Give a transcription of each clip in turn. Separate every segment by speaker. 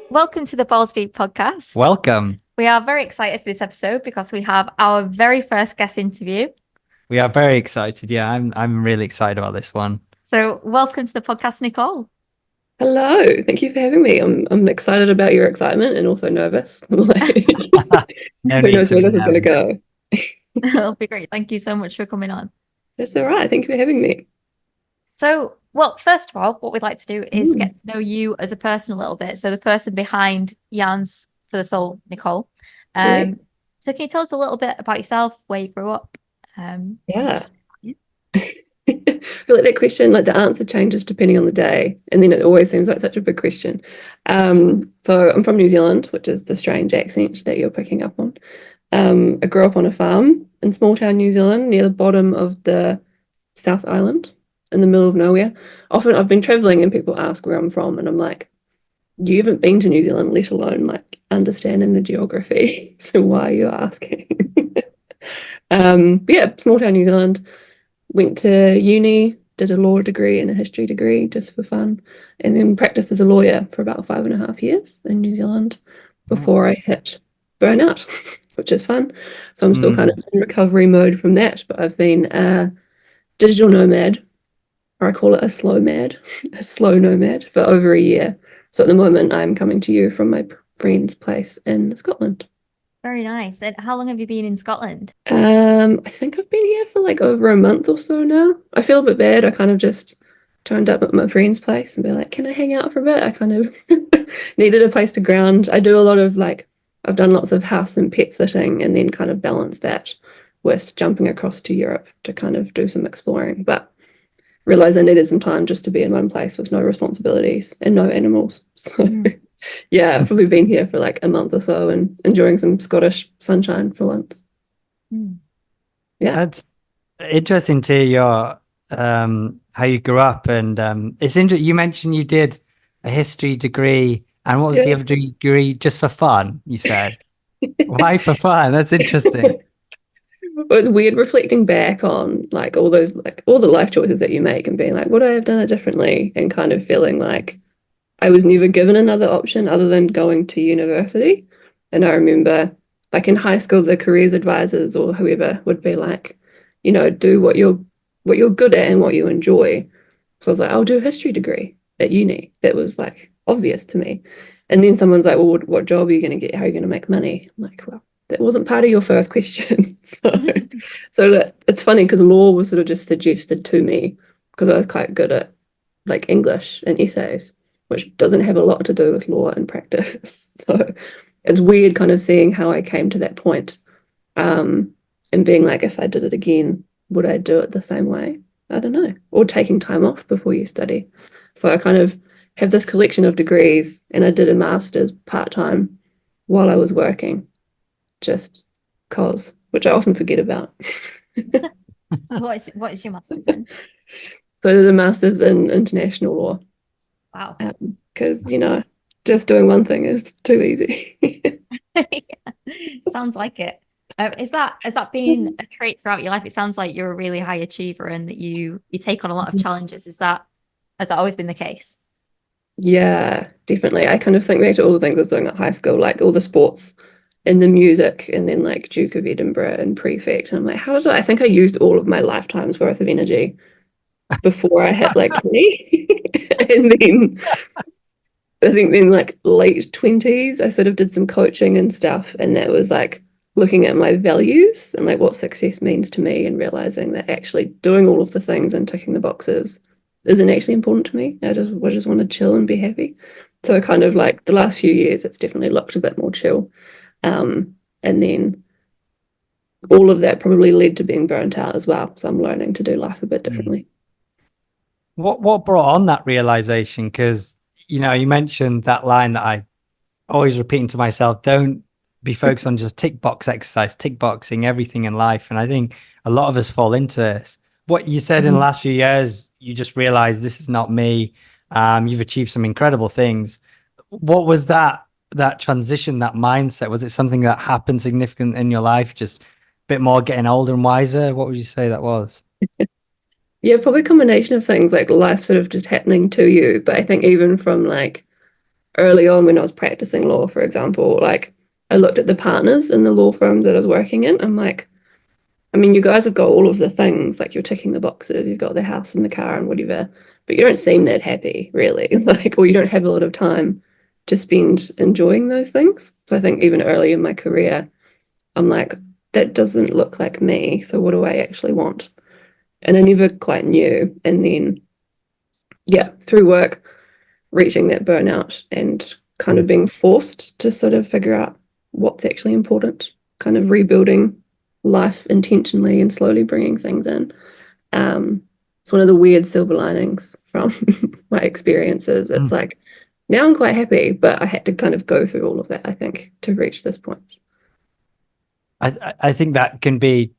Speaker 1: Welcome to the Balls Deep podcast.
Speaker 2: Welcome.
Speaker 1: We are very excited for this episode because we have our very first guest interview.
Speaker 2: We are very excited. Yeah, I'm really excited about this one.
Speaker 1: So welcome to the podcast, Nicole.
Speaker 3: Hello, thank you for having me. I'm excited about your excitement and also nervous.
Speaker 2: No
Speaker 3: Who
Speaker 2: need
Speaker 3: knows
Speaker 2: to
Speaker 3: where
Speaker 2: be
Speaker 3: this is going to
Speaker 2: nervous.
Speaker 3: go?
Speaker 1: It'll be great. Thank you so much for coming on.
Speaker 3: That's all right. Thank you for having me.
Speaker 1: So, well, first of all, what we'd like to do is get to know you as a person a little bit. So the person behind Yarns for the Soul, Nicole.
Speaker 3: Great.
Speaker 1: So can you tell us a little bit about yourself, where you grew up?
Speaker 3: Yeah. I feel like that question, like the answer changes depending on the day, and then it always seems like such a big question. So I'm from New Zealand, which is the strange accent that you're picking up on. I grew up on a farm in small town New Zealand near the bottom of the South Island in the middle of nowhere. Often I've been traveling and people ask where I'm from, and I'm like, you haven't been to New Zealand, let alone like understanding the geography. So why are you asking? But yeah, small town New Zealand. Went to uni, did a law degree and a history degree just for fun, and then practiced as a lawyer for about 5.5 years in New Zealand before I hit burnout, which is fun. So I'm still kind of in recovery mode from that, but I've been a digital nomad, or I call it a Slowmad, a slow nomad for over a year. So at the moment I'm coming to you from my friend's place in Scotland.
Speaker 1: Very nice. And how long have you been in Scotland?
Speaker 3: I think I've been here for like over a month or so now. I feel a bit bad. I kind of just turned up at my friend's place and be like, can I hang out for a bit? I kind of needed a place to ground. I do a lot of like, I've done lots of house and pet sitting and then kind of balance that with jumping across to Europe to kind of do some exploring. But realized I needed some time just to be in one place with no responsibilities and no animals. So yeah, I've probably been here for like a month or so and enjoying some Scottish sunshine for once. Yeah.
Speaker 2: That's interesting to hear your how you grew up, and it's interesting. You mentioned you did a history degree, and what was the other degree? Just for fun, you said. Why for fun? That's interesting.
Speaker 3: Well, it's weird reflecting back on like all those like all the life choices that you make and being like, would I have done it differently? And kind of feeling like I was never given another option other than going to university. And I remember like in high school, the careers advisors or whoever would be like, you know, do what you're good at and what you enjoy. So I was like, I'll do a history degree at uni. That was like obvious to me. And then someone's like, well, what job are you going to get? How are you going to make money? I'm like, well, that wasn't part of your first question. So it's funny because law was sort of just suggested to me because I was quite good at like English and essays, which doesn't have a lot to do with law and practice. So it's weird kind of seeing how I came to that point, and being like, if I did it again, would I do it the same way? I don't know. Or taking time off before you study. So I kind of have this collection of degrees, and I did a master's part-time while I was working, just cause, which I often forget about.
Speaker 1: What is your master's in?
Speaker 3: So I did a master's in international law.
Speaker 1: Wow.
Speaker 3: Because, you know, just doing one thing is too easy.
Speaker 1: Sounds like it. Has that been a trait throughout your life? It sounds like you're a really high achiever and that you take on a lot of challenges. Has that always been the case?
Speaker 3: Yeah, definitely. I kind of think back to all the things I was doing at high school, like all the sports and the music, and then like Duke of Edinburgh and Prefect. And I'm like, how did I think I used all of my lifetime's worth of energy before I hit like 20? And then I think then like late 20s, I sort of did some coaching and stuff. And that was like looking at my values and like what success means to me and realizing that actually doing all of the things and ticking the boxes isn't actually important to me. I just want to chill and be happy. So kind of like the last few years, it's definitely looked a bit more chill. And then all of that probably led to being burnt out as well. So I'm learning to do life a bit differently.
Speaker 2: What brought on that realization? Because, you know, you mentioned that line that I always repeating to myself, don't be focused on just tick box exercise, tick boxing, everything in life. And I think a lot of us fall into this. What you said in the last few years, you just realized this is not me. You've achieved some incredible things. What was that transition, that mindset? Was it something that happened significant in your life? Just a bit more getting older and wiser? What would you say that was?
Speaker 3: Yeah, probably a combination of things, like life sort of just happening to you. But I think even from like early on when I was practicing law, for example, like I looked at the partners in the law firm that I was working in. I'm like, I mean, you guys have got all of the things, like you're ticking the boxes, you've got the house and the car and whatever, but you don't seem that happy, really. Like, or you don't have a lot of time to spend enjoying those things. So I think even early in my career, I'm like, that doesn't look like me. So what do I actually want? And I never quite knew. And then, yeah, through work, reaching that burnout and kind of being forced to sort of figure out what's actually important, kind of rebuilding life intentionally and slowly bringing things in. It's one of the weird silver linings from my experiences. It's like, now I'm quite happy, but I had to kind of go through all of that, I think, to reach this point.
Speaker 2: I think that can be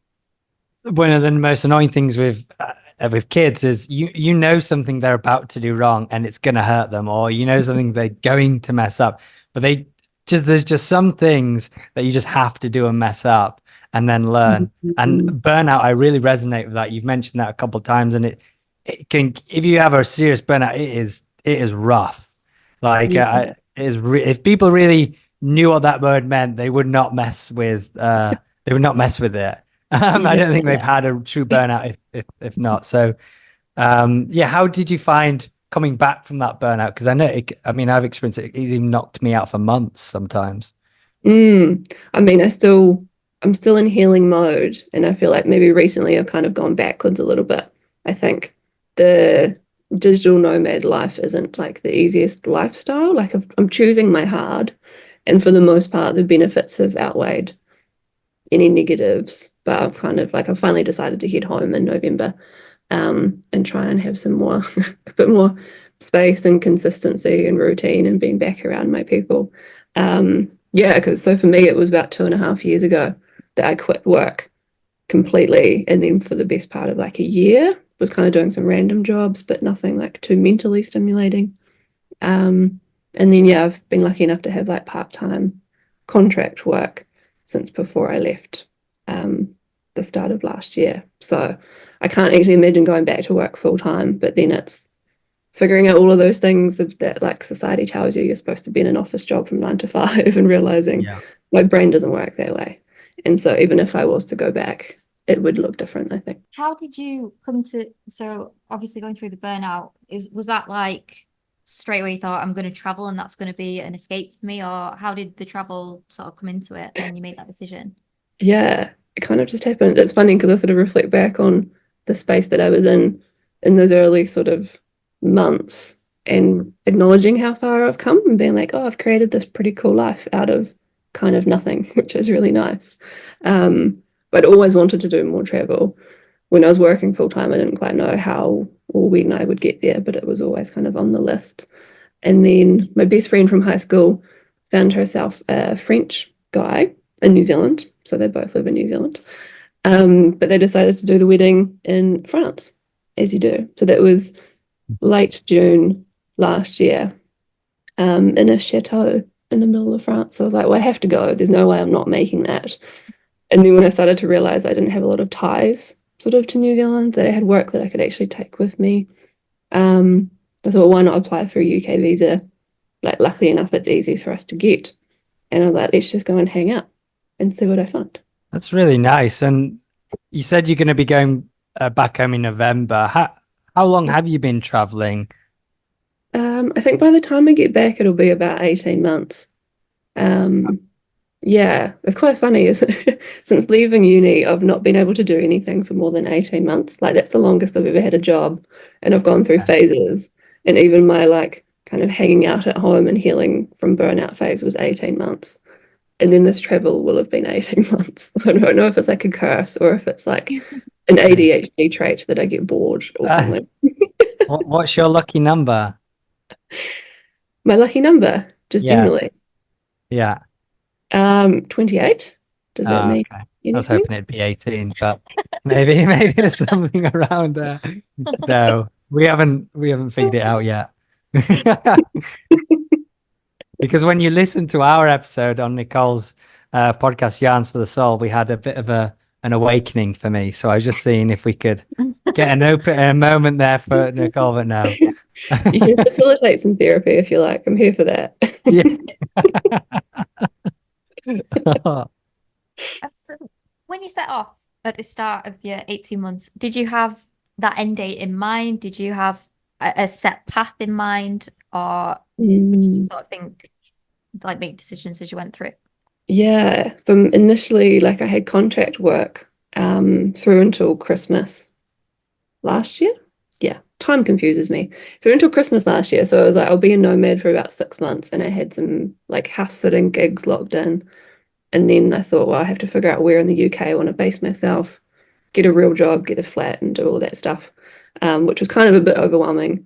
Speaker 2: one of the most annoying things with kids is you know something they're about to do wrong and it's going to hurt them, or you know something they're going to mess up, but there's just some things that you just have to do and mess up and then learn. And burnout, I really resonate with that. You've mentioned that a couple of times, and it can, if you have a serious burnout, it is rough. Like if people really knew what that word meant, they would not mess with it. I don't think they've had a true burnout if not. So, yeah, how did you find coming back from that burnout? Because I know, I've experienced it. It's even knocked me out for months sometimes.
Speaker 3: I mean, I'm still in healing mode, and I feel like maybe recently I've kind of gone backwards a little bit. I think the digital nomad life isn't like the easiest lifestyle. Like I'm choosing my hard, and for the most part, the benefits have outweighed any negatives. But I've finally decided to head home in November, and try and have some more, a bit more space and consistency and routine and being back around my people. Yeah, because so for me, it was about 2.5 years ago that I quit work completely. And then for the best part of like a year, was kind of doing some random jobs, but nothing like too mentally stimulating. And then, yeah, I've been lucky enough to have like part-time contract work since before I left the start of last year. So I can't actually imagine going back to work full-time, but then it's figuring out all of those things that like society tells you you're supposed to be in an office job from 9 to 5 and realizing my brain doesn't work that way. And so even if I was to go back, it would look different, I think.
Speaker 1: How did you come to, so obviously going through the burnout, was that like straight away you thought I'm going to travel and that's going to be an escape for me, or how did the travel sort of come into it when you made that decision?
Speaker 3: Yeah, it kind of just happened. It's funny because I sort of reflect back on the space that I was in those early sort of months and acknowledging how far I've come and being like, oh, I've created this pretty cool life out of kind of nothing, which is really nice. But always wanted to do more travel. When I was working full time, I didn't quite know how or when I would get there, but it was always kind of on the list. And then my best friend from high school found herself a French guy in New Zealand. So they both live in New Zealand. But they decided to do the wedding in France, as you do. So that was late June last year, in a chateau in the middle of France. So I was like, well, I have to go. There's no way I'm not making that. And then when I started to realize I didn't have a lot of ties sort of to New Zealand, that I had work that I could actually take with me, I thought, why not apply for a UK visa? Like, luckily enough, it's easy for us to get. And I was like, let's just go and hang out and see what I find.
Speaker 2: That's really nice. And you said you're going to be going back home in November. How long have you been traveling?
Speaker 3: I think by the time I get back, it'll be about 18 months. Yeah, it's quite funny, isn't it? Since leaving uni, I've not been able to do anything for more than 18 months. Like, that's the longest I've ever had a job. And I've gone through phases. And even my like kind of hanging out at home and healing from burnout phase was 18 months. And then this travel will have been 18 months. I don't know if it's like a curse or if it's like an ADHD trait that I get bored or something.
Speaker 2: What's your lucky number?
Speaker 3: My lucky number, just generally.
Speaker 2: Yeah.
Speaker 3: 28. Does that mean anything?
Speaker 2: I was hoping it'd be 18, but maybe there's something around there. No, we haven't figured it out yet. Because when you listen to our episode on Nicole's podcast, Yarns for the Soul, we had a bit of an awakening for me. So I was just seeing if we could get a moment there for Nicole, but no.
Speaker 3: You can facilitate some therapy if you like. I'm here for that.
Speaker 2: Yeah.
Speaker 1: So when you set off at the start of your 18 months, did you have that end date in mind? Did you have a set path in mind, or did you
Speaker 3: Mm,
Speaker 1: sort of think like make decisions as you went through it?
Speaker 3: yeah. So initially, like I had contract work through until Christmas last year. Yeah, time confuses me. Through until Christmas last year. So I was like, I'll be a nomad for about 6 months, and I had some like house sitting gigs locked in. And then I thought, well, I have to figure out where in the UK I want to base myself, get a real job, get a flat, and do all that stuff, which was kind of a bit overwhelming.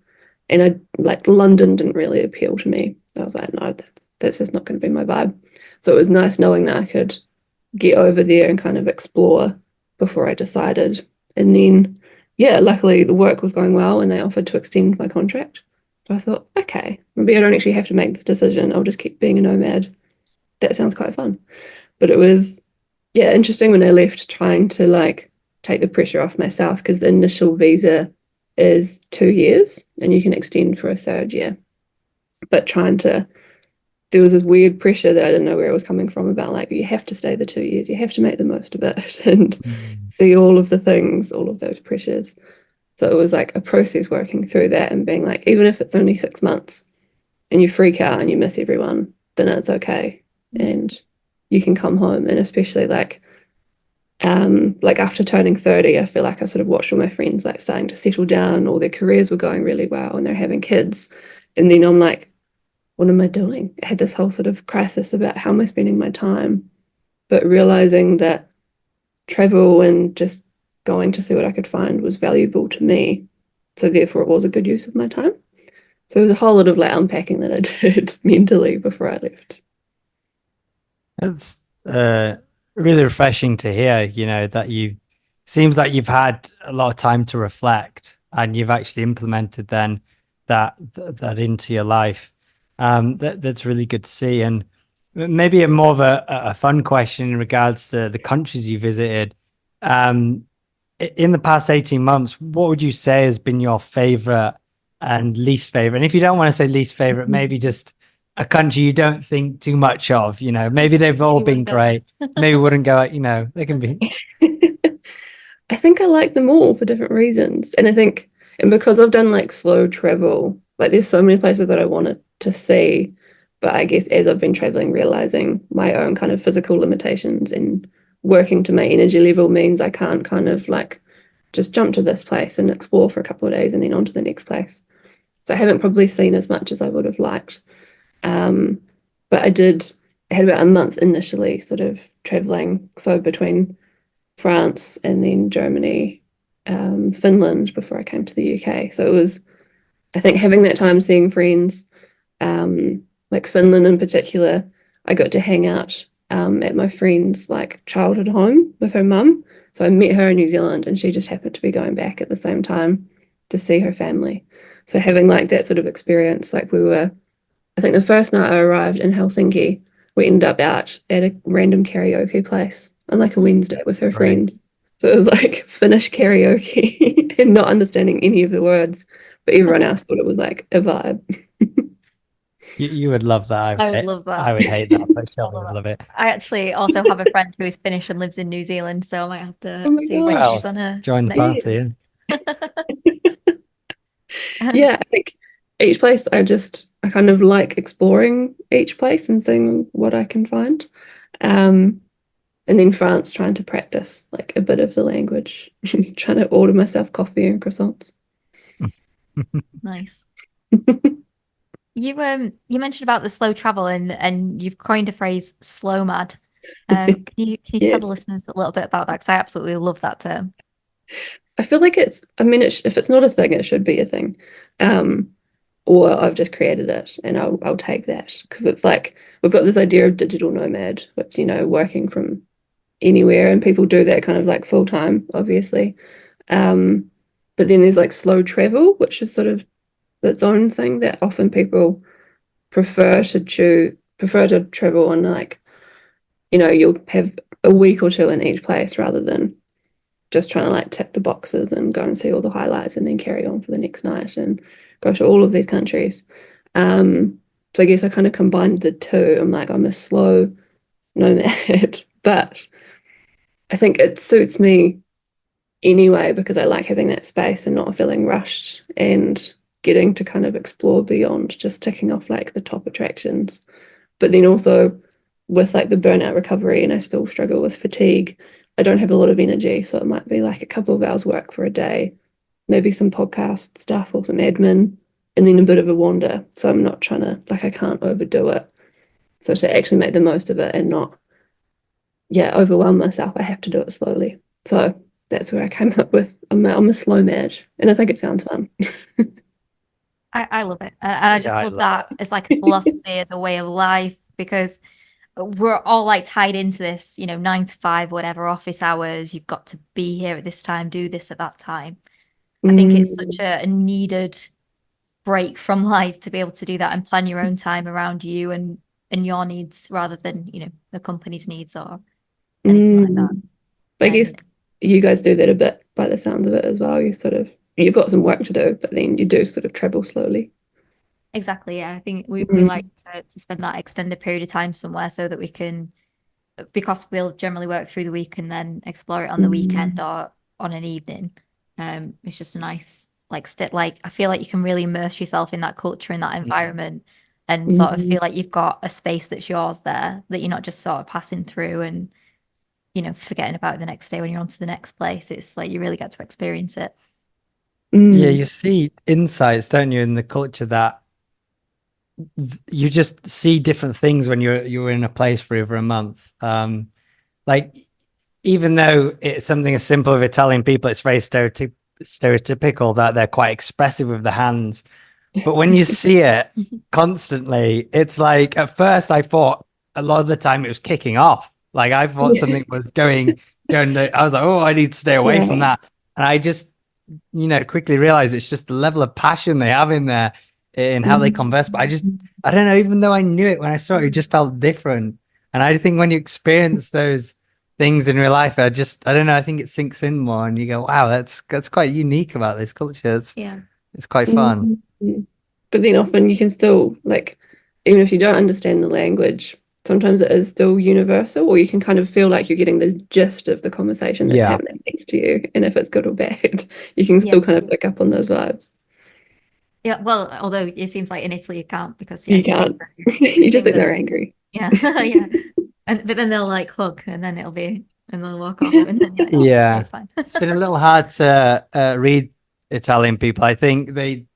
Speaker 3: And I like London didn't really appeal to me. I was like, no, that's just not going to be my vibe. So it was nice knowing that I could get over there and kind of explore before I decided. And then, yeah, luckily the work was going well and they offered to extend my contract. So I thought, okay, maybe I don't actually have to make this decision. I'll just keep being a nomad. That sounds quite fun. But it was, yeah, interesting when I left trying to like take the pressure off myself because the initial visa is 2 years and you can extend for a third year. But there was this weird pressure that I didn't know where it was coming from about like, you have to stay the 2 years, you have to make the most of it and
Speaker 2: Mm.
Speaker 3: see all of the things, all of those pressures. So it was like a process working through that and being like, even if it's only 6 months and you freak out and you miss everyone, then it's okay. And you can come home. And especially like after turning 30, I feel like I sort of watched all my friends like starting to settle down, all their careers were going really well and they're having kids. And then I'm like, what am I doing? I had this whole sort of crisis about how am I spending my time, but realizing that travel and just going to see what I could find was valuable to me. So therefore it was a good use of my time. So there was a whole lot of like unpacking that I did mentally before I left.
Speaker 2: It's really refreshing to hear, that you seems like you've had a lot of time to reflect and you've actually implemented then that into your life. That's really good to see. And maybe a more of a fun question in regards to the countries you visited. Um, in the past 18 months, what would you say has been your favorite and least favorite? And if you don't want to say least favorite, maybe just a country you don't think too much of, maybe they've all
Speaker 1: Maybe
Speaker 2: been
Speaker 1: wouldn't go there.
Speaker 2: great. Maybe wouldn't go, they can be.
Speaker 3: I think I like them all for different reasons. And I think, and because I've done like slow travel, like there's so many places that I wanted to see. But I guess as I've been traveling, realizing my own kind of physical limitations and working to my energy level means I can't kind of like just jump to this place and explore for a couple of days and then on to the next place. So I haven't probably seen as much as I would have liked. Um, but I had about a month initially sort of traveling. So between France and then Germany, Finland before I came to the UK. So it was, I think, having that time seeing friends, like Finland in particular, I got to hang out at my friend's like childhood home with her mum. So I met her in New Zealand and she just happened to be going back at the same time to see her family. So having like that sort of experience, like I think the first night I arrived in Helsinki, we ended up out at a random karaoke place on like a Wednesday with her
Speaker 2: Right.
Speaker 3: friends. So it was like Finnish karaoke and not understanding any of the words, but everyone else thought it was like a vibe.
Speaker 2: You would love that.
Speaker 1: I would love
Speaker 2: I
Speaker 1: that.
Speaker 2: would hate that, but
Speaker 1: I
Speaker 2: Shelby
Speaker 1: love
Speaker 2: would
Speaker 1: that.
Speaker 2: love it.
Speaker 1: I actually also have a friend who is Finnish and lives in New Zealand, so I might have
Speaker 3: Oh
Speaker 1: to
Speaker 3: my
Speaker 1: see when
Speaker 3: gosh.
Speaker 1: she's on her
Speaker 2: Join the
Speaker 1: next.
Speaker 2: party. Yeah.
Speaker 3: Yeah, I think each place I kind of like exploring each place and seeing what I can find. Um, and then France trying to practice like a bit of the language, trying to order myself coffee and croissants.
Speaker 1: Nice. You mentioned about the slow travel and you've coined a phrase slow mad. Can you tell the
Speaker 3: Yes.
Speaker 1: listeners a little bit about that? Because I absolutely love that term.
Speaker 3: I feel like I mean, if it's not a thing, it should be a thing. Um, or I've just created it and I'll take that because it's like we've got this idea of digital nomad, which, working from anywhere and people do that kind of like full time, obviously. Um, but then there's like slow travel, which is sort of its own thing that often people prefer to travel on like, you'll have a week or two in each place rather than just trying to like tick the boxes and go and see all the highlights and then carry on for the next night and go to all of these countries. So So I guess I kind of combined the two. I'm like, I'm a slow nomad, but I think it suits me anyway because I like having that space and not feeling rushed and getting to kind of explore beyond just ticking off like the top attractions. But then also with like the burnout recovery, and I still struggle with fatigue, I don't have a lot of energy. So it might be like a couple of hours work for a day, maybe some podcast stuff or some admin, and then a bit of a wander. So I'm not trying to, like, I can't overdo it. So to actually make the most of it and not, yeah, overwhelm myself, I have to do it slowly. So that's where I came up with I'm a slow mad, and I think it sounds fun.
Speaker 1: I love it. And I just
Speaker 2: I
Speaker 1: love
Speaker 2: love
Speaker 1: that it's like a philosophy, as a way of life, because we're all like tied into this, 9 to 5, whatever, office hours. You've got to be here at this time, do this at that time. I think it's such
Speaker 3: Mm,
Speaker 1: a needed break from life to be able to do that and plan your own time around you and your needs rather than, the company's needs or anything like that.
Speaker 3: mm. But I guess
Speaker 1: And
Speaker 3: you guys do that a bit by the sounds of it as well. You've got some work to do, but then you do sort of travel slowly.
Speaker 1: exactly, yeah. I think we
Speaker 3: Mm,
Speaker 1: like to spend that extended period of time somewhere so that we can, because we'll generally work through the week and then explore it on the weekend
Speaker 3: mm,
Speaker 1: or on an evening. It's just a nice like I feel like you can really immerse yourself in that culture, in that environment, and sort of
Speaker 3: mm,
Speaker 1: feel like you've got a space that's yours there, that you're not just sort of passing through and forgetting about it the next day when you're on to the next place. It's like you really get to experience it.
Speaker 2: Yeah,
Speaker 3: mm,
Speaker 2: you see insights, don't you, in the culture that you just see different things when you're in a place for over a month. Like even though it's something as simple as Italian people, it's very stereotypical that they're quite expressive with the hands. But when you see it constantly, it's like at first I thought a lot of the time it was kicking off. Like I thought something was going. I was like, oh, I need to stay away from
Speaker 3: yeah.
Speaker 2: that. And I just, quickly realized it's just the level of passion they have in there in how they
Speaker 3: Mm,
Speaker 2: converse. But I don't know, even though I knew it when I saw it, it just felt different. And I think when you experience those things in real life, I don't know, I think it sinks in more and you go, wow, that's quite unique about this culture.
Speaker 1: Yeah.
Speaker 2: It's quite fun.
Speaker 3: mm, mm. But then often you can still, like, even if you don't understand the language, sometimes it is still universal, or you can kind of feel like you're getting the gist of the conversation that's
Speaker 2: Yeah.
Speaker 3: happening next to you. And if it's good or bad, you can
Speaker 1: Yeah.
Speaker 3: still kind of pick up on those vibes.
Speaker 1: Yeah. Well, although it seems like in Italy you can't, because
Speaker 3: You
Speaker 1: you think
Speaker 3: can't.
Speaker 1: that
Speaker 3: You just think they're angry.
Speaker 1: yeah, yeah. But then they'll like hug and then and they'll walk off and then you're like, oh, okay,
Speaker 2: Yeah.
Speaker 1: it's fine.
Speaker 2: It's been a little hard to read Italian people. I think they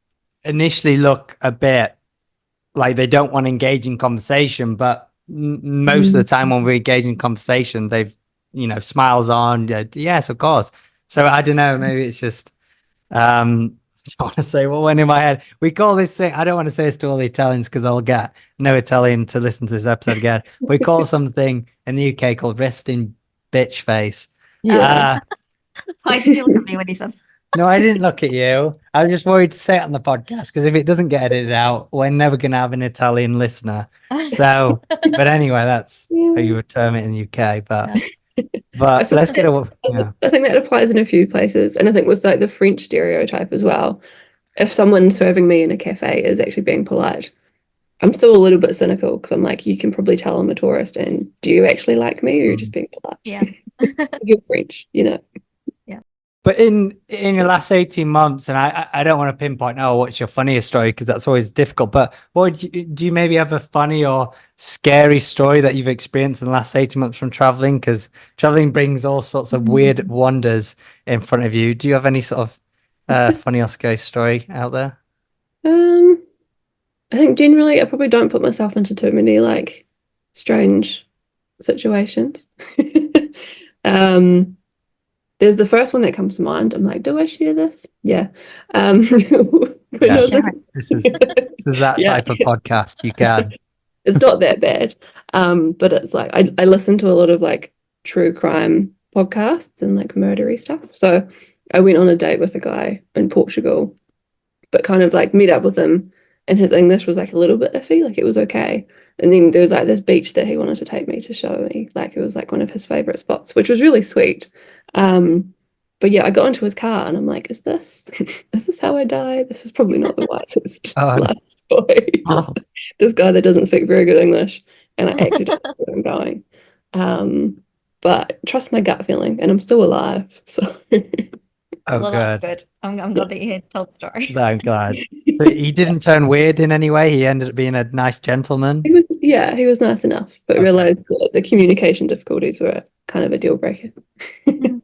Speaker 2: initially look a bit like they don't want to engage in conversation, but most of the
Speaker 3: Mm.
Speaker 2: time when we engage in conversation, they've, smiles on. Yes, of course. So I don't know. Maybe it's just, I want to say what went in my head. We call this thing, I don't want to say this to all the Italians because I'll get no Italian to listen to this episode again. We call something in the UK called resting bitch face.
Speaker 3: Yeah.
Speaker 1: Uh, why did you look at me when you said
Speaker 2: No, I didn't look at you. I was just worried to say it on the podcast because if it doesn't get edited out, we're never going to have an Italian listener. So, but anyway, that's how
Speaker 3: Yeah.
Speaker 2: you would term it in the UK.
Speaker 1: yeah.
Speaker 3: I
Speaker 2: But
Speaker 3: feel
Speaker 2: let's
Speaker 3: like
Speaker 2: get a yeah.
Speaker 3: I think that applies in a few places. And I think with like the French stereotype as well, if someone serving me in a cafe is actually being polite, I'm still a little bit cynical because I'm like, you can probably tell I'm a tourist, and do you actually like me or you're just being
Speaker 1: Yeah.
Speaker 3: polite? You're French, you know.
Speaker 1: Yeah.
Speaker 2: But in your last 18 months, and I don't want to pinpoint, oh, what's your funniest story? Because that's always difficult. But do you maybe have a funny or scary story that you've experienced in the last 18 months from traveling? Because traveling brings all sorts of weird wonders in front of you. Do you have any sort of funny or scary story out there?
Speaker 3: Um, I think generally I probably don't put myself into too many like strange situations. Um, there's the first one that comes to mind. I'm like, do I share this? Yeah. When I
Speaker 2: Yeah,
Speaker 3: was
Speaker 1: Share it.
Speaker 2: this is that
Speaker 3: yeah,
Speaker 2: type of podcast. You can.
Speaker 3: it's not that bad. But it's like I listen to a lot of like true crime podcasts and like murdery stuff. So I went on a date with a guy in Portugal, but kind of like met up with him, and his English was like a little bit iffy, like it was okay. And then there was like this beach that he wanted to take me to show me, like it was like one of his favorite spots, which was really sweet. But yeah, I got into his car and I'm like, is this is this how I die? This is probably not the wisest
Speaker 2: Oh,
Speaker 3: life. voice. This guy that doesn't speak very good English, and I actually don't know where I'm going. But trust my gut feeling, and I'm still alive. So
Speaker 2: Oh,
Speaker 1: Well, that's
Speaker 2: good.
Speaker 1: good. I'm glad that you're here to tell the story.
Speaker 2: No, I'm glad. But he didn't turn weird in any way. He ended up being a nice gentleman.
Speaker 3: he was nice enough, but
Speaker 2: Okay.
Speaker 3: realized that the communication difficulties were kind of a deal breaker.
Speaker 1: Do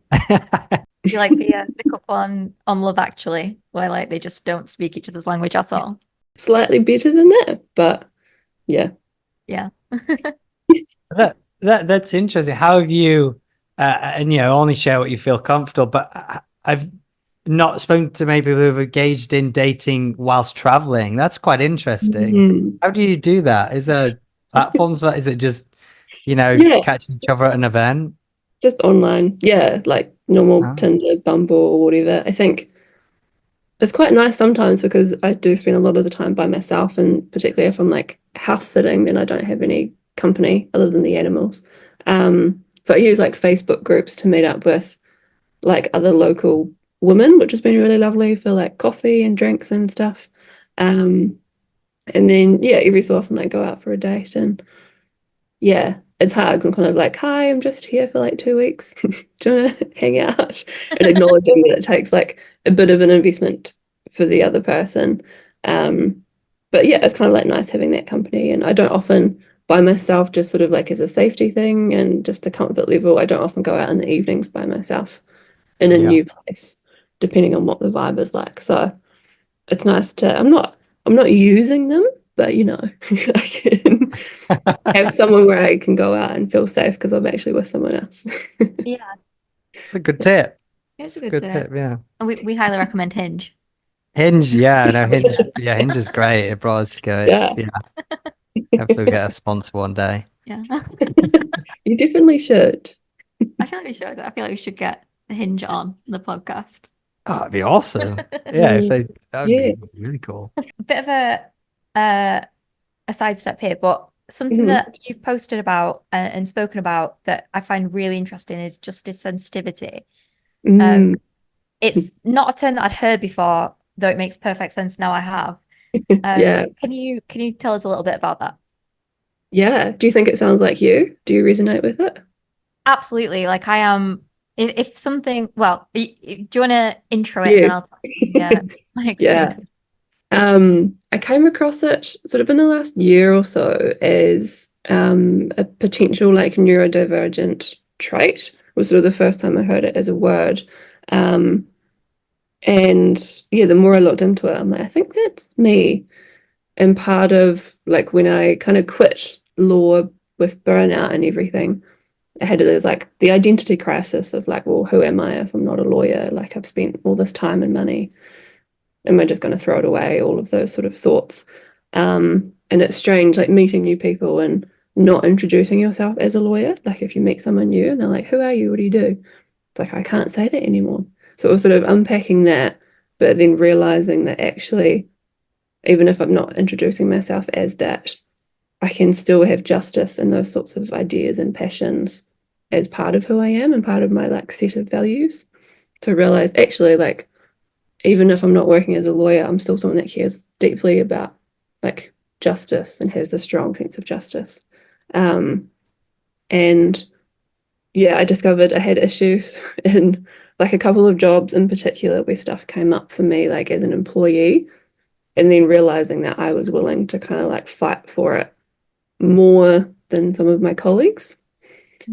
Speaker 1: you like the couple on Love Actually, where like they just don't speak each other's language at all?
Speaker 3: Slightly better than that, but yeah.
Speaker 1: Yeah.
Speaker 2: That's interesting. How have you, and only share what you feel comfortable, but I've not spoken to many people who've engaged in dating whilst traveling. That's quite interesting.
Speaker 3: Mhm.
Speaker 2: How do you do that? Is there platforms for that? Is it just,
Speaker 3: Yeah,
Speaker 2: catching each other at an event?
Speaker 3: just online. Yeah, like normal
Speaker 2: Oh,
Speaker 3: Tinder, Bumble, or whatever. I think it's quite nice sometimes because I do spend a lot of the time by myself, and particularly if I'm like house sitting, then I don't have any company other than the animals. So I use like Facebook groups to meet up with like other local women, which has been really lovely for like coffee and drinks and stuff. Um, and then yeah, every so often I go out for a date, and yeah, it's hard 'cause I'm kind of like, hi, I'm just here for like 2 weeks. Do you want to hang out? And acknowledging that it takes like a bit of an investment for the other person. Um, but yeah, it's kind of like nice having that company. And I don't often by myself, just sort of like as a safety thing and just a comfort level. I don't often go out in the evenings by myself in a
Speaker 2: yeah.
Speaker 3: new place, depending on what the vibe is like. So it's nice to, I'm not using them, but I can have someone where I can go out and feel safe because I'm actually with someone else.
Speaker 1: Yeah,
Speaker 2: It's a good tip.
Speaker 1: it's a
Speaker 2: It's a
Speaker 1: good
Speaker 2: good
Speaker 1: tip.
Speaker 2: tip, yeah.
Speaker 1: And we highly recommend Hinge.
Speaker 2: Hinge, yeah, no, Hinge, yeah, Hinge is great. It brought us to go.
Speaker 3: Yeah.
Speaker 2: Yeah, hopefully we get a sponsor one day.
Speaker 1: Yeah.
Speaker 3: You definitely should.
Speaker 1: I feel like we should. I feel like we should get Hinge on the podcast.
Speaker 2: Oh, that'd be awesome. Yeah,
Speaker 3: Mm,
Speaker 2: that'd
Speaker 3: yeah.
Speaker 2: be really cool.
Speaker 1: Bit of uh, a sidestep here, but something
Speaker 3: Mhm.
Speaker 1: that you've posted about and spoken about that I find really interesting is justice sensitivity.
Speaker 3: Mm.
Speaker 1: It's not a term that I'd heard before, though it makes perfect sense now I have.
Speaker 3: Yeah.
Speaker 1: Can you tell us a little bit about that?
Speaker 3: Yeah. Do you think it sounds like you? Do you resonate with it?
Speaker 1: Absolutely. Like I am, if something, well, do you want to intro it and
Speaker 3: Yeah.
Speaker 1: then I'll tell you my
Speaker 3: Yeah.
Speaker 1: experience?
Speaker 3: I came across it sort of in the last year or so as a potential like neurodivergent trait. Was sort of the first time I heard it as a word. Um, and yeah, the more I looked into it, I'm like, I think that's me. And part of like when I kind of quit law with burnout and everything, I had it as like the identity crisis of like, well, who am I if I'm not a lawyer? Like I've spent all this time and money. Am I just going to throw it away? All of those sort of thoughts. And it's strange, like meeting new people and not introducing yourself as a lawyer. Like if you meet someone new and they're like, who are you? What do you do? It's like, I can't say that anymore. So it was sort of unpacking that, but then realizing that actually, even if I'm not introducing myself as that, I can still have justice and those sorts of ideas and passions as part of who I am and part of my like set of values. To realize actually, like, even if I'm not working as a lawyer, I'm still someone that cares deeply about like justice and has a strong sense of justice. Um, and yeah, I discovered I had issues in like a couple of jobs in particular where stuff came up for me like as an employee, and then realizing that I was willing to kind of like fight for it more than some of my colleagues.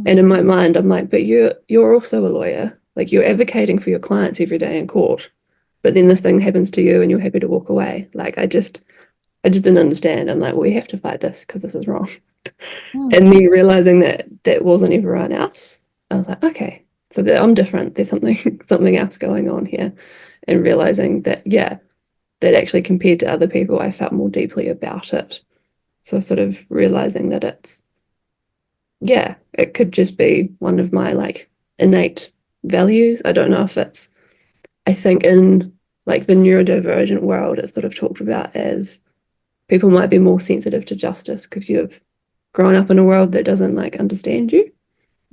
Speaker 3: And in my mind, I'm like, but you're also a lawyer. Like you're advocating for your clients every day in court. But then this thing happens to you and you're happy to walk away. Like I just didn't understand. I'm like, well, we have to fight this because this is wrong. And then realizing that that wasn't everyone else, I was like, okay, so that I'm different. There's something else going on here. And realizing that, yeah, that actually compared to other people, I felt more deeply about it. So sort of realizing that yeah, it could just be one of my like innate values. I don't know if I think in like the neurodivergent world, it's sort of talked about as people might be more sensitive to justice because you've grown up in a world that doesn't like understand you.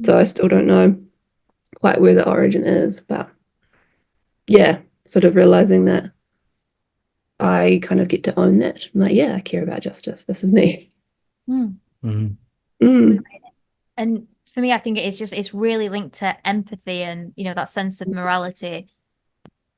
Speaker 3: So I still don't know quite where the origin is, but yeah, sort of realizing that I kind of get to own that. I'm like, yeah, I care about justice. This is me.
Speaker 1: Mm,
Speaker 2: Mhm.
Speaker 1: absolutely. And for me, I think it's really linked to empathy and, you know, that sense of morality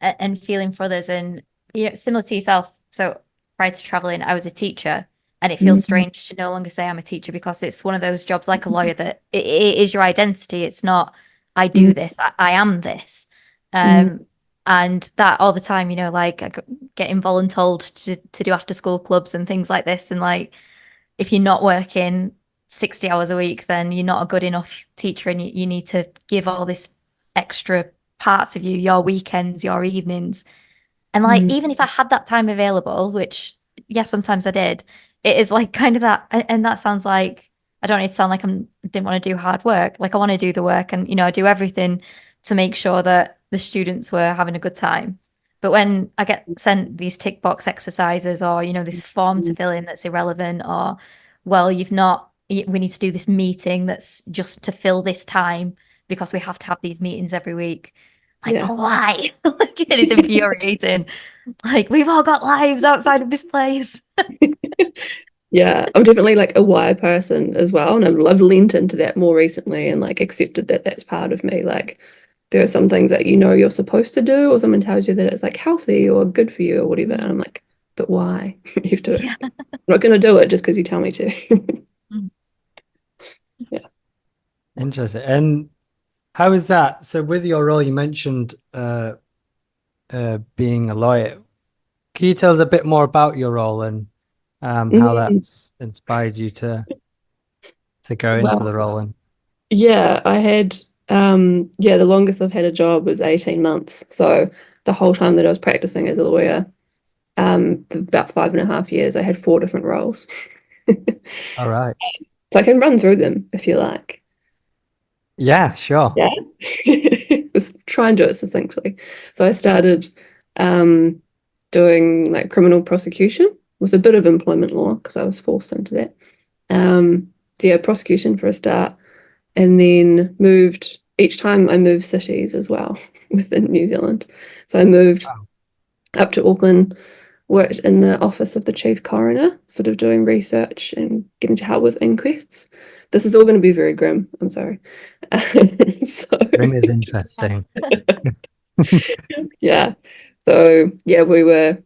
Speaker 1: and feeling for others. And, you know, similar to yourself. So prior to traveling, I was a teacher, and it feels
Speaker 3: Mm,
Speaker 1: strange to no longer say I'm a teacher, because it's one of those jobs like a lawyer that it is your identity. It's not, I do
Speaker 3: mm,
Speaker 1: this, I am this.
Speaker 3: mm,
Speaker 1: And that all the time, you know, like I get involuntold to do after school clubs and things like this. And like, if you're not working 60 hours a week, then you're not a good enough teacher, and you need to give all this extra parts of you, your weekends, your evenings. And like,
Speaker 3: mm.
Speaker 1: even if I had that time available, which, yeah, sometimes I did, it is like kind of that. And that sounds like, I don't need to sound like didn't want to do hard work. Like, I want to do the work, and, you know, I do everything to make sure that the students were having a good time. But when I get sent these tick box exercises, or, you know, this form to fill in that's irrelevant, or, well, we need to do this meeting that's just to fill this time because we have to have these meetings every week. Like,
Speaker 3: Yeah.
Speaker 1: but why? Like, it is infuriating. Like, we've all got lives outside of this place.
Speaker 3: Yeah, I'm definitely like a why person as well, and I've leaned into that more recently and like accepted that that's part of me. Like, there are some things that you know you're supposed to do, or someone tells you that it's like healthy or good for you or whatever, and I'm like, but why? You have to.
Speaker 1: Yeah.
Speaker 3: I'm not going to do it just because you tell me to.
Speaker 1: Mm.
Speaker 3: Yeah.
Speaker 2: Interesting. And how is that? So with your role, you mentioned being a lawyer. Can you tell us a bit more about your role and how
Speaker 3: Mm,
Speaker 2: that's inspired you to go into
Speaker 3: well,
Speaker 2: the role? And
Speaker 3: yeah, I had yeah, the longest I've had a job was 18 months. So the whole time that I was practicing as a lawyer, for about 5.5 years, I had 4 different roles.
Speaker 2: all right.
Speaker 3: So I can run through them if you like.
Speaker 2: Yeah, sure.
Speaker 3: Yeah. Just try and do it succinctly. So I started um, doing like criminal prosecution with a bit of employment law because I was forced into that. So yeah, prosecution for a start, and then moved each time I moved cities as well within New Zealand. So I moved
Speaker 2: Wow.
Speaker 3: up to Auckland, worked in the office of the chief coroner, sort of doing research and getting to help with inquests. This is all going to be very grim. I'm sorry. So
Speaker 2: Grim is interesting.
Speaker 3: yeah, so yeah, we were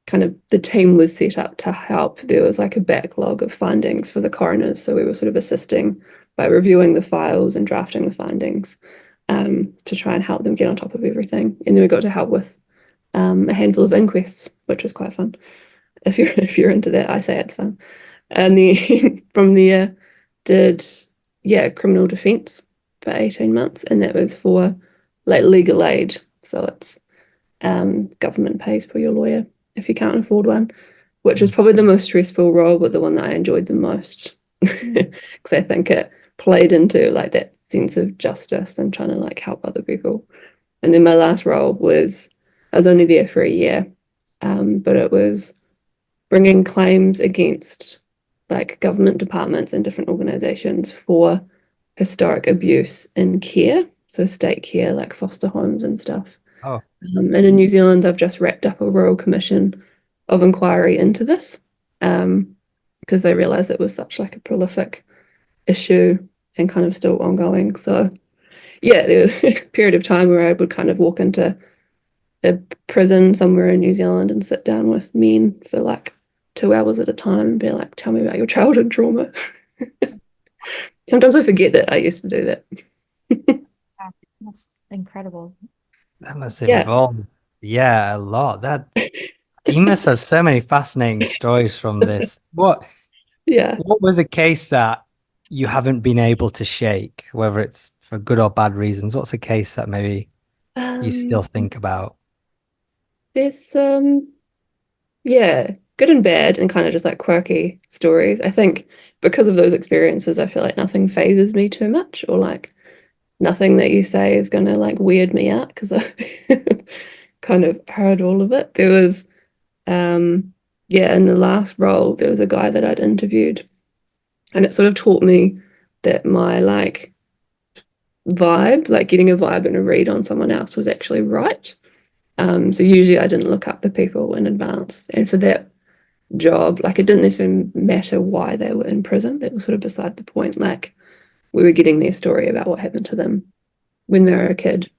Speaker 3: kind of the team was set up to help. There was like a backlog of findings for the coroners, so we were sort of assisting by reviewing the files and drafting the findings to try and help them get on top of everything. And then we got to help with a handful of inquests, which was quite fun. If you're into that, I say it's fun. And then from there, did yeah criminal defence for 18 months, and that was for like legal aid. So it's government pays for your lawyer if you can't afford one, which was probably the most stressful role, but the one that I enjoyed the most because I think it played into like that sense of justice and trying to like help other people. And then my last role was I was only there for a year, but it was bringing claims against like government departments and different organizations for historic abuse in care, so state care like foster homes and stuff.
Speaker 2: Oh,
Speaker 3: And in New Zealand, I've just wrapped up a Royal Commission of inquiry into this because they realised it was such like a prolific issue and kind of still ongoing. So yeah, there was a period of time where I would kind of walk into a prison somewhere in New Zealand and sit down with men for like 2 hours at a time and be like, tell me about your childhood trauma. Sometimes I forget that I used to do that.
Speaker 1: Yeah, that's incredible.
Speaker 2: that must have
Speaker 3: Yeah.
Speaker 2: evolved. Yeah, a lot. That you must have so many fascinating stories from this.
Speaker 3: Yeah.
Speaker 2: What was a case that you haven't been able to shake, whether it's for good or bad reasons? What's a case that maybe you still
Speaker 3: Um,
Speaker 2: think about?
Speaker 3: there's yeah, good and bad and kind of just like quirky stories. I think because of those experiences, I feel like nothing phases me too much, or like nothing that you say is gonna like weird me out because I kind of heard all of it. There was yeah, in the last role, there was a guy that I'd interviewed, and it sort of taught me that my like vibe, like getting a vibe and a read on someone else was actually right. So usually I didn't look up the people in advance. And for that job, like it didn't necessarily matter why they were in prison. That was sort of beside the point. Like we were getting their story about what happened to them when they were a kid.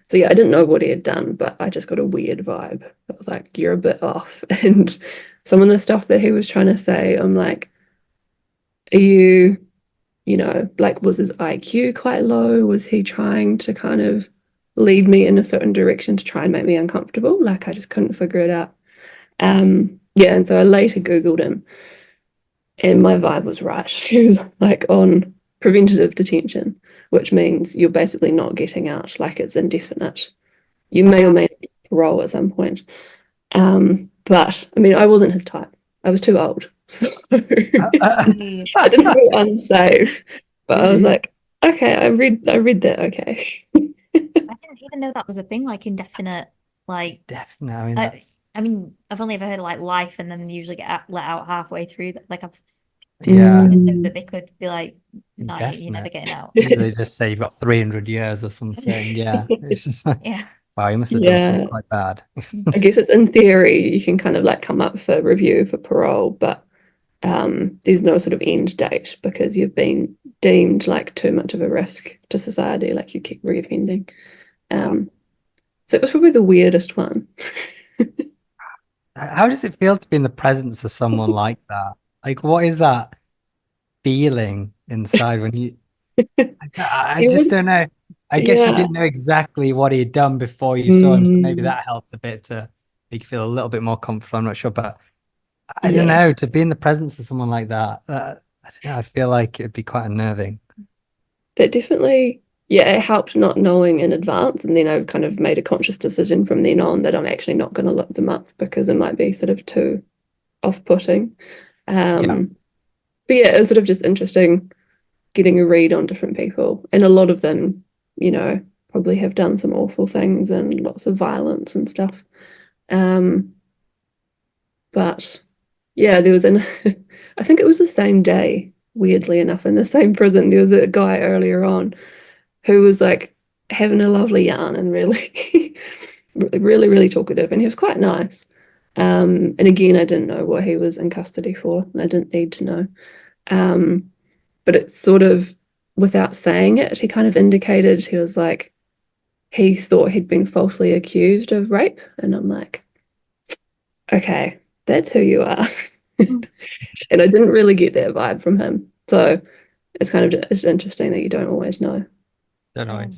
Speaker 3: So yeah, I didn't know what he had done, but I just got a weird vibe. I was like, you're a bit off. And some of the stuff that he was trying to say, I'm like, are you, like, was his IQ quite low? Was he trying to kind of lead me in a certain direction to try and make me uncomfortable? Like, I just couldn't figure it out. Yeah, and so I later Googled him, and my vibe was right. He was like on preventative detention, which means you're basically not getting out, like it's indefinite. You may or may not get parole at some point. But I mean, I wasn't his type. I was too old, so I didn't feel unsafe. But I was like, okay, I read that. Okay.
Speaker 1: I didn't even know that was a thing, like indefinite, like
Speaker 2: Definitely. I mean,
Speaker 1: I mean, I've only ever heard of like life, and then usually get let out halfway through. Like I've
Speaker 2: yeah,
Speaker 1: didn't know that they could be like, no, you're never
Speaker 2: definite.
Speaker 1: getting out.
Speaker 2: They just say you've got 300 years or something. Yeah, it's just like,
Speaker 1: Yeah.
Speaker 2: wow, you must have done something
Speaker 3: Yeah,
Speaker 2: quite bad.
Speaker 3: I guess it's in theory you can kind of like come up for review for parole, but there's no sort of end date because you've been deemed like too much of a risk to society, like you keep reoffending. So it was probably the weirdest one.
Speaker 2: How does it feel to be in the presence of someone like that? Like, what is that feeling inside when you? I
Speaker 3: It
Speaker 2: just
Speaker 3: was,
Speaker 2: don't know. I guess you
Speaker 3: yeah.
Speaker 2: didn't know exactly what he had done before you saw him, so maybe
Speaker 3: Mm,
Speaker 2: that helped a bit to make you feel a little bit more comfortable. I'm not sure, but I don't
Speaker 3: yeah.
Speaker 2: know. To be in the presence of someone like that, I don't know. I feel like it'd be quite unnerving.
Speaker 3: That definitely, yeah, it helped not knowing in advance. And then I kind of made a conscious decision from then on that I'm actually not going to look them up because it might be sort of too off-putting.
Speaker 2: Yeah,
Speaker 3: But yeah, it was sort of just interesting getting a read on different people. And a lot of them, probably have done some awful things and lots of violence and stuff. Um, but yeah, there was I think it was the same day, weirdly enough, in the same prison. There was a guy earlier on who was like having a lovely yarn and really, really, really talkative, and he was quite nice. And again, I didn't know what he was in custody for, and I didn't need to know. Um, but it's sort of without saying it, he kind of indicated he was like he thought he'd been falsely accused of rape, and I'm like, okay, that's who you are. And I didn't really get that vibe from him. So it's kind of it's interesting that you don't always know.
Speaker 2: don't know.
Speaker 1: Um,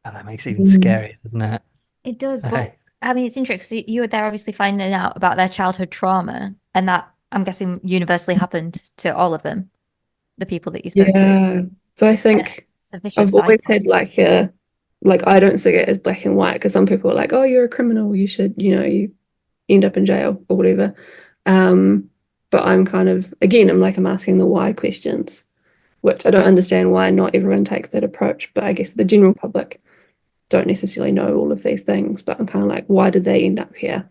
Speaker 2: That makes it even
Speaker 3: Mm.
Speaker 2: scarier, doesn't it?
Speaker 1: it does,
Speaker 2: Hey.
Speaker 1: but I mean, it's interesting. You were there obviously finding out about their childhood trauma, and that I'm guessing universally happened to all of them, the people that you spoke to.
Speaker 3: Yeah. So I
Speaker 1: And
Speaker 3: think
Speaker 1: it's a vicious
Speaker 3: I've always
Speaker 1: cycle.
Speaker 3: had like I don't see it as black and white because some people are like, oh, you're a criminal, you should, you end up in jail or whatever. But I'm kind of again, I'm asking the why questions, which I don't understand why not everyone takes that approach. But I guess the general public don't necessarily know all of these things. But I'm kind of like, why did they end up here?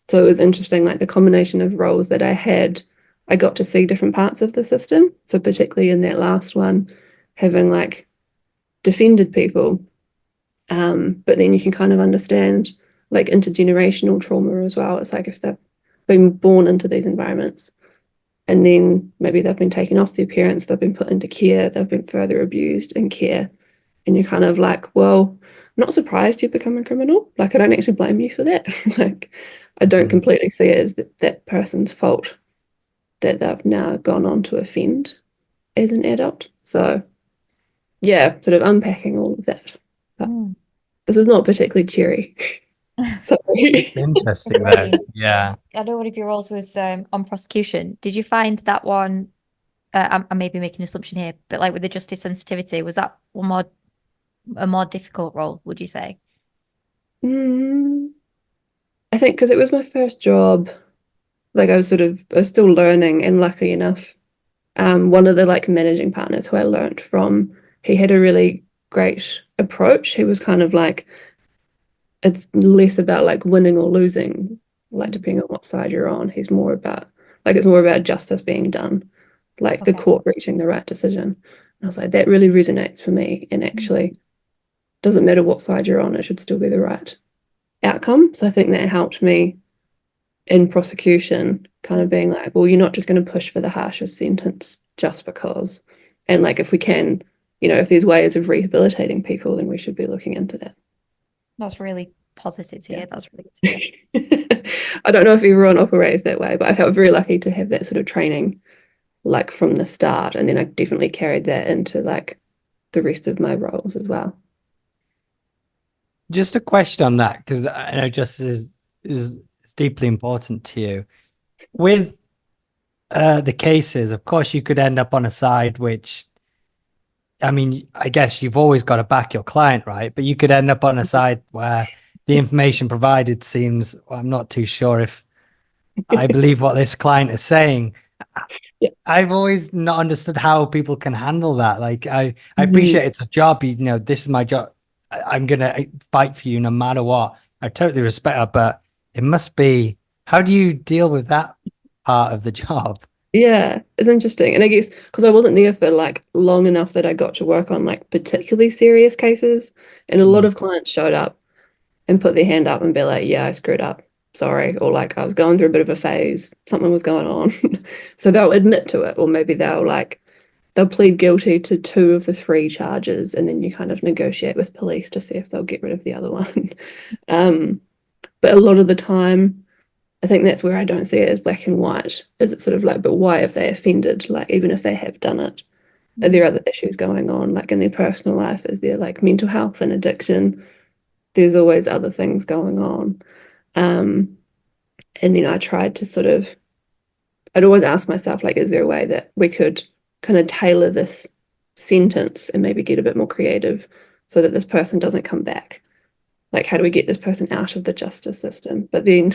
Speaker 3: So it was interesting, like the combination of roles that I had, I got to see different parts of the system. So particularly in that last one, having like defended people, but then you can kind of understand like intergenerational trauma as well. It's like if they've been born into these environments and then maybe they've been taken off their parents, they've been put into care, they've been further abused in care. And you're kind of like, well, I'm not surprised you become a criminal. Like, I don't actually blame you for that. Like, I don't
Speaker 2: Mhm.
Speaker 3: completely see it as that person's fault that they've now gone on to offend as an adult. So, yeah, sort of unpacking all of that. But
Speaker 1: Mm.
Speaker 3: this is not particularly cheery.
Speaker 2: It's
Speaker 3: Sorry.
Speaker 2: interesting though.
Speaker 1: Really
Speaker 2: Yeah.
Speaker 1: I know one of your roles was on prosecution. Did you find that one? I may be making an assumption here, but like with the justice sensitivity, was that one more a more difficult role? Would you say?
Speaker 3: Mm, I think because it was my first job, like I was still learning, and lucky enough, one of the like managing partners who I learned from, he had a really great approach. He was kind of like, it's less about like winning or losing, like depending on what side you're on. He's more about like it's more about justice being done, like the
Speaker 1: Okay.
Speaker 3: court reaching the right decision. And I was like, that really resonates for me and
Speaker 1: Mm.
Speaker 3: actually doesn't matter what side you're on, it should still be the right outcome. So I think that helped me in prosecution, kind of being like, well, you're not just going to push for the harshest sentence just because. And like, if we can, if there's ways of rehabilitating people, then we should be looking into that.
Speaker 1: That's really positive to hear. That's really good to hear.
Speaker 3: I don't know if everyone operates that way, but I felt very lucky to have that sort of training like from the start. And then I definitely carried that into like the rest of my roles as well.
Speaker 2: Just a question on that, because I know justice is deeply important to you. With the cases, of course, you could end up on a side which, I mean, I guess you've always got to back your client, right? But you could end up on a side where the information provided seems, well, I'm not too sure if I believe what this client is saying.
Speaker 3: Yeah.
Speaker 2: I've always not understood how people can handle that. Like, I appreciate it's a job. This is my job. I'm going to fight for you no matter what. I totally respect that, but it must be, how do you deal with that part of the job?
Speaker 3: Yeah, it's interesting. And I guess because I wasn't there for like long enough that I got to work on like particularly serious cases. And a lot of clients showed up and put their hand up and be like, yeah, I screwed up. Sorry. Or like I was going through a bit of a phase. Something was going on. So they'll admit to it, or maybe they'll plead guilty to 2 of the 3 charges, and then you kind of negotiate with police to see if they'll get rid of the other one. But a lot of the time, I think that's where I don't see it as black and white. Is it sort of like, but why have they offended? Like, even if they have done it, are there other issues going on, like in their personal life? Is there like mental health and addiction? There's always other things going on. And then I tried to I'd always ask myself, like, is there a way that we could kind of tailor this sentence and maybe get a bit more creative so that this person doesn't come back? Like, how do we get this person out of the justice system? But then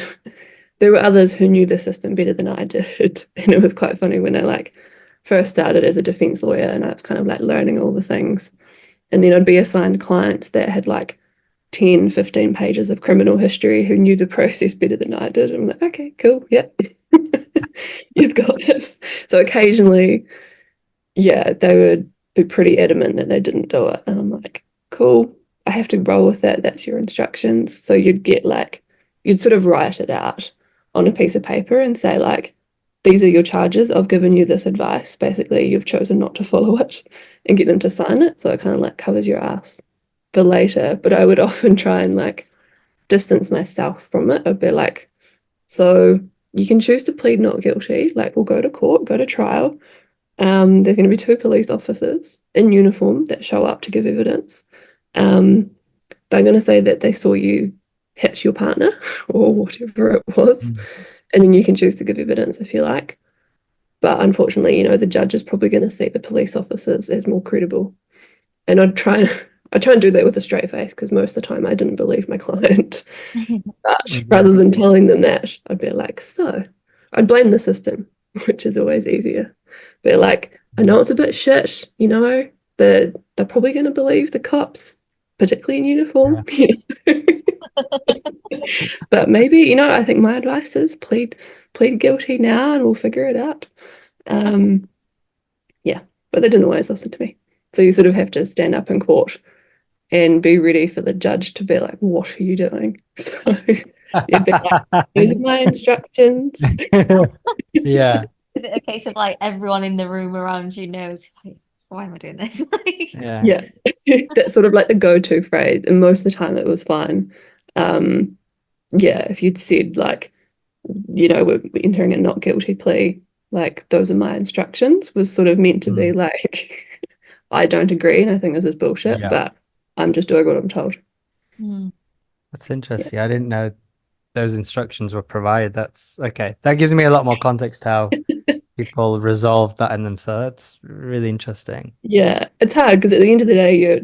Speaker 3: there were others who knew the system better than I did. And it was quite funny when I like first started as a defense lawyer and I was kind of like learning all the things. And then I'd be assigned clients that had like 10, 15 pages of criminal history who knew the process better than I did. I'm like, okay, cool. Yeah, you've got this. So occasionally, yeah, they would be pretty adamant that they didn't do it. And I'm like, cool, I have to roll with that. That's your instructions. So you'd sort of write it out on a piece of paper and say like, these are your charges. I've given you this advice. Basically, you've chosen not to follow it, and get them to sign it. So it kind of like covers your ass for later. But I would often try and like distance myself from it. I'd be like, so you can choose to plead not guilty. Like, we'll go to court, go to trial. There's going to be 2 police officers in uniform that show up to give evidence. They're going to say that they saw you hit your partner or whatever it was. And then you can choose to give evidence if you like. But unfortunately, the judge is probably going to see the police officers as more credible. And I'd try and do that with a straight face, because most of the time I didn't believe my client. But rather than telling them that, I'd be like, so I'd blame the system, which is always easier. But like, I know it's a bit shit, they're probably going to believe the cops, particularly in uniform. Yeah. But maybe, I think my advice is plead guilty now and we'll figure it out. Yeah, but they didn't always listen to me. So you sort of have to stand up in court and be ready for the judge to be like, what are you doing? So you'd be like, these are my instructions.
Speaker 2: Yeah.
Speaker 1: Is it a case of like everyone in the room around you knows, like, why am I doing this?
Speaker 2: Yeah.
Speaker 3: That's sort of like the go-to phrase, and most of the time it was fine. If you'd said like, we're entering a not guilty plea, like those are my instructions, was sort of meant to be like, I don't agree and I think this is bullshit, but I'm just doing what I'm told.
Speaker 2: That's interesting. I didn't know those instructions were provided. That's okay. That gives me a lot more context how people resolve that in themselves. That's really interesting.
Speaker 3: Yeah, it's hard because at the end of the day,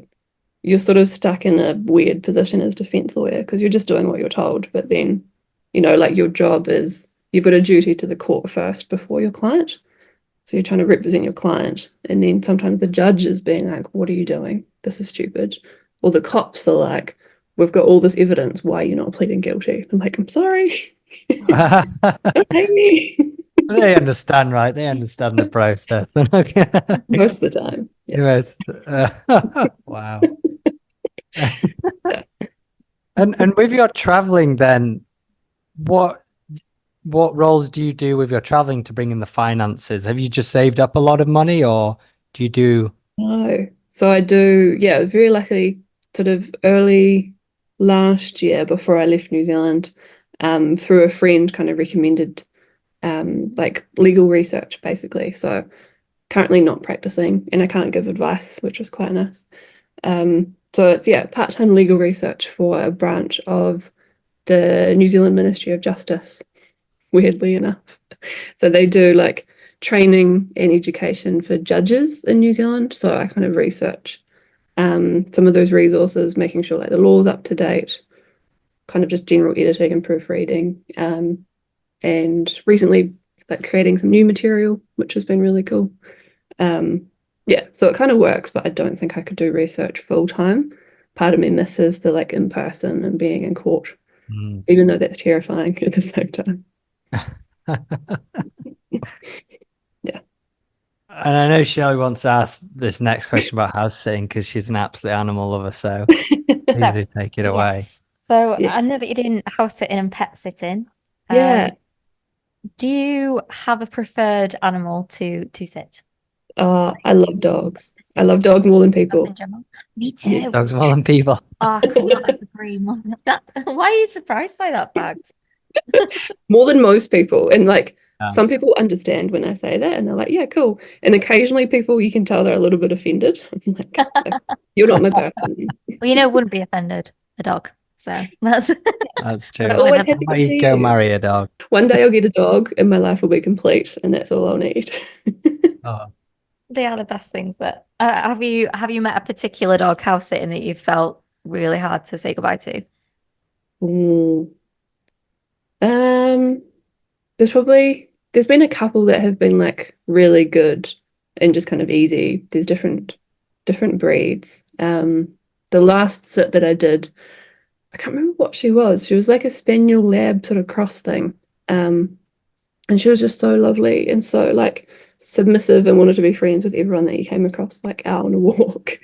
Speaker 3: you're sort of stuck in a weird position as defense lawyer because you're just doing what you're told. But then, like your job is you've got a duty to the court first before your client. So you're trying to represent your client. And then sometimes the judge is being like, what are you doing? This is stupid. Or the cops are like, we've got all this evidence. Why are you not pleading guilty? I'm like, I'm sorry. Don't hate me.
Speaker 2: They understand, right? They understand the process.
Speaker 3: Most of the time. Yeah.
Speaker 2: Wow. And with your traveling, then what roles do you do with your traveling to bring in the finances? Have you just saved up a lot of money, or do you do?
Speaker 3: No. So I do, yeah, I was very lucky sort of early last year before I left New Zealand, through a friend kind of recommended like legal research basically. So currently not practicing and I can't give advice, which was quite nice. So it's yeah, part-time legal research for a branch of the New Zealand Ministry of Justice, weirdly enough. So they do like training and education for judges in New Zealand. So I kind of research some of those resources, making sure like the law's up to date, kind of just general editing and proofreading. And recently like creating some new material, which has been really cool. Yeah, so it kind of works, but I don't think I could do research full time. Part of me misses the like in person and being in court, even though that's terrifying at the same time. Yeah.
Speaker 2: And I know Shelley wants to ask this next question about house sitting because she's an absolute animal lover. So please do take it away.
Speaker 1: Yes. So
Speaker 3: Yeah.
Speaker 1: I know that you're doing house sitting and pet sitting.
Speaker 3: Yeah.
Speaker 1: Do you have a preferred animal to sit?
Speaker 3: I love dogs. I love dogs more than
Speaker 1: Dogs
Speaker 3: people.
Speaker 1: in general? Me too.
Speaker 3: Yes.
Speaker 2: Dogs more than people.
Speaker 1: I cannot agree more. Why are you surprised by that fact?
Speaker 3: More than most people. And like
Speaker 2: Yeah.
Speaker 3: some people understand when I say that and they're like, yeah, cool. And occasionally people you can tell they're a little bit offended. I'm like, you're not my person.
Speaker 1: Well, you know, wouldn't be offended, a dog. So
Speaker 2: That's true.
Speaker 3: I'm always happy
Speaker 2: Why
Speaker 3: to
Speaker 2: you
Speaker 3: see
Speaker 2: go
Speaker 3: you.
Speaker 2: marry a dog?
Speaker 3: One day I'll get a dog and my life will be complete, and that's all I'll need.
Speaker 2: Oh.
Speaker 1: they are the best things that have you met a particular dog house sitting that you felt really hard to say goodbye to?
Speaker 3: Mm. There's been a couple that have been like really good and just kind of easy. There's different breeds. The last sit that I did, I can't remember what she was. She was like a spaniel lab sort of cross thing. And she was just so lovely and so like submissive and wanted to be friends with everyone that you came across like out on a walk.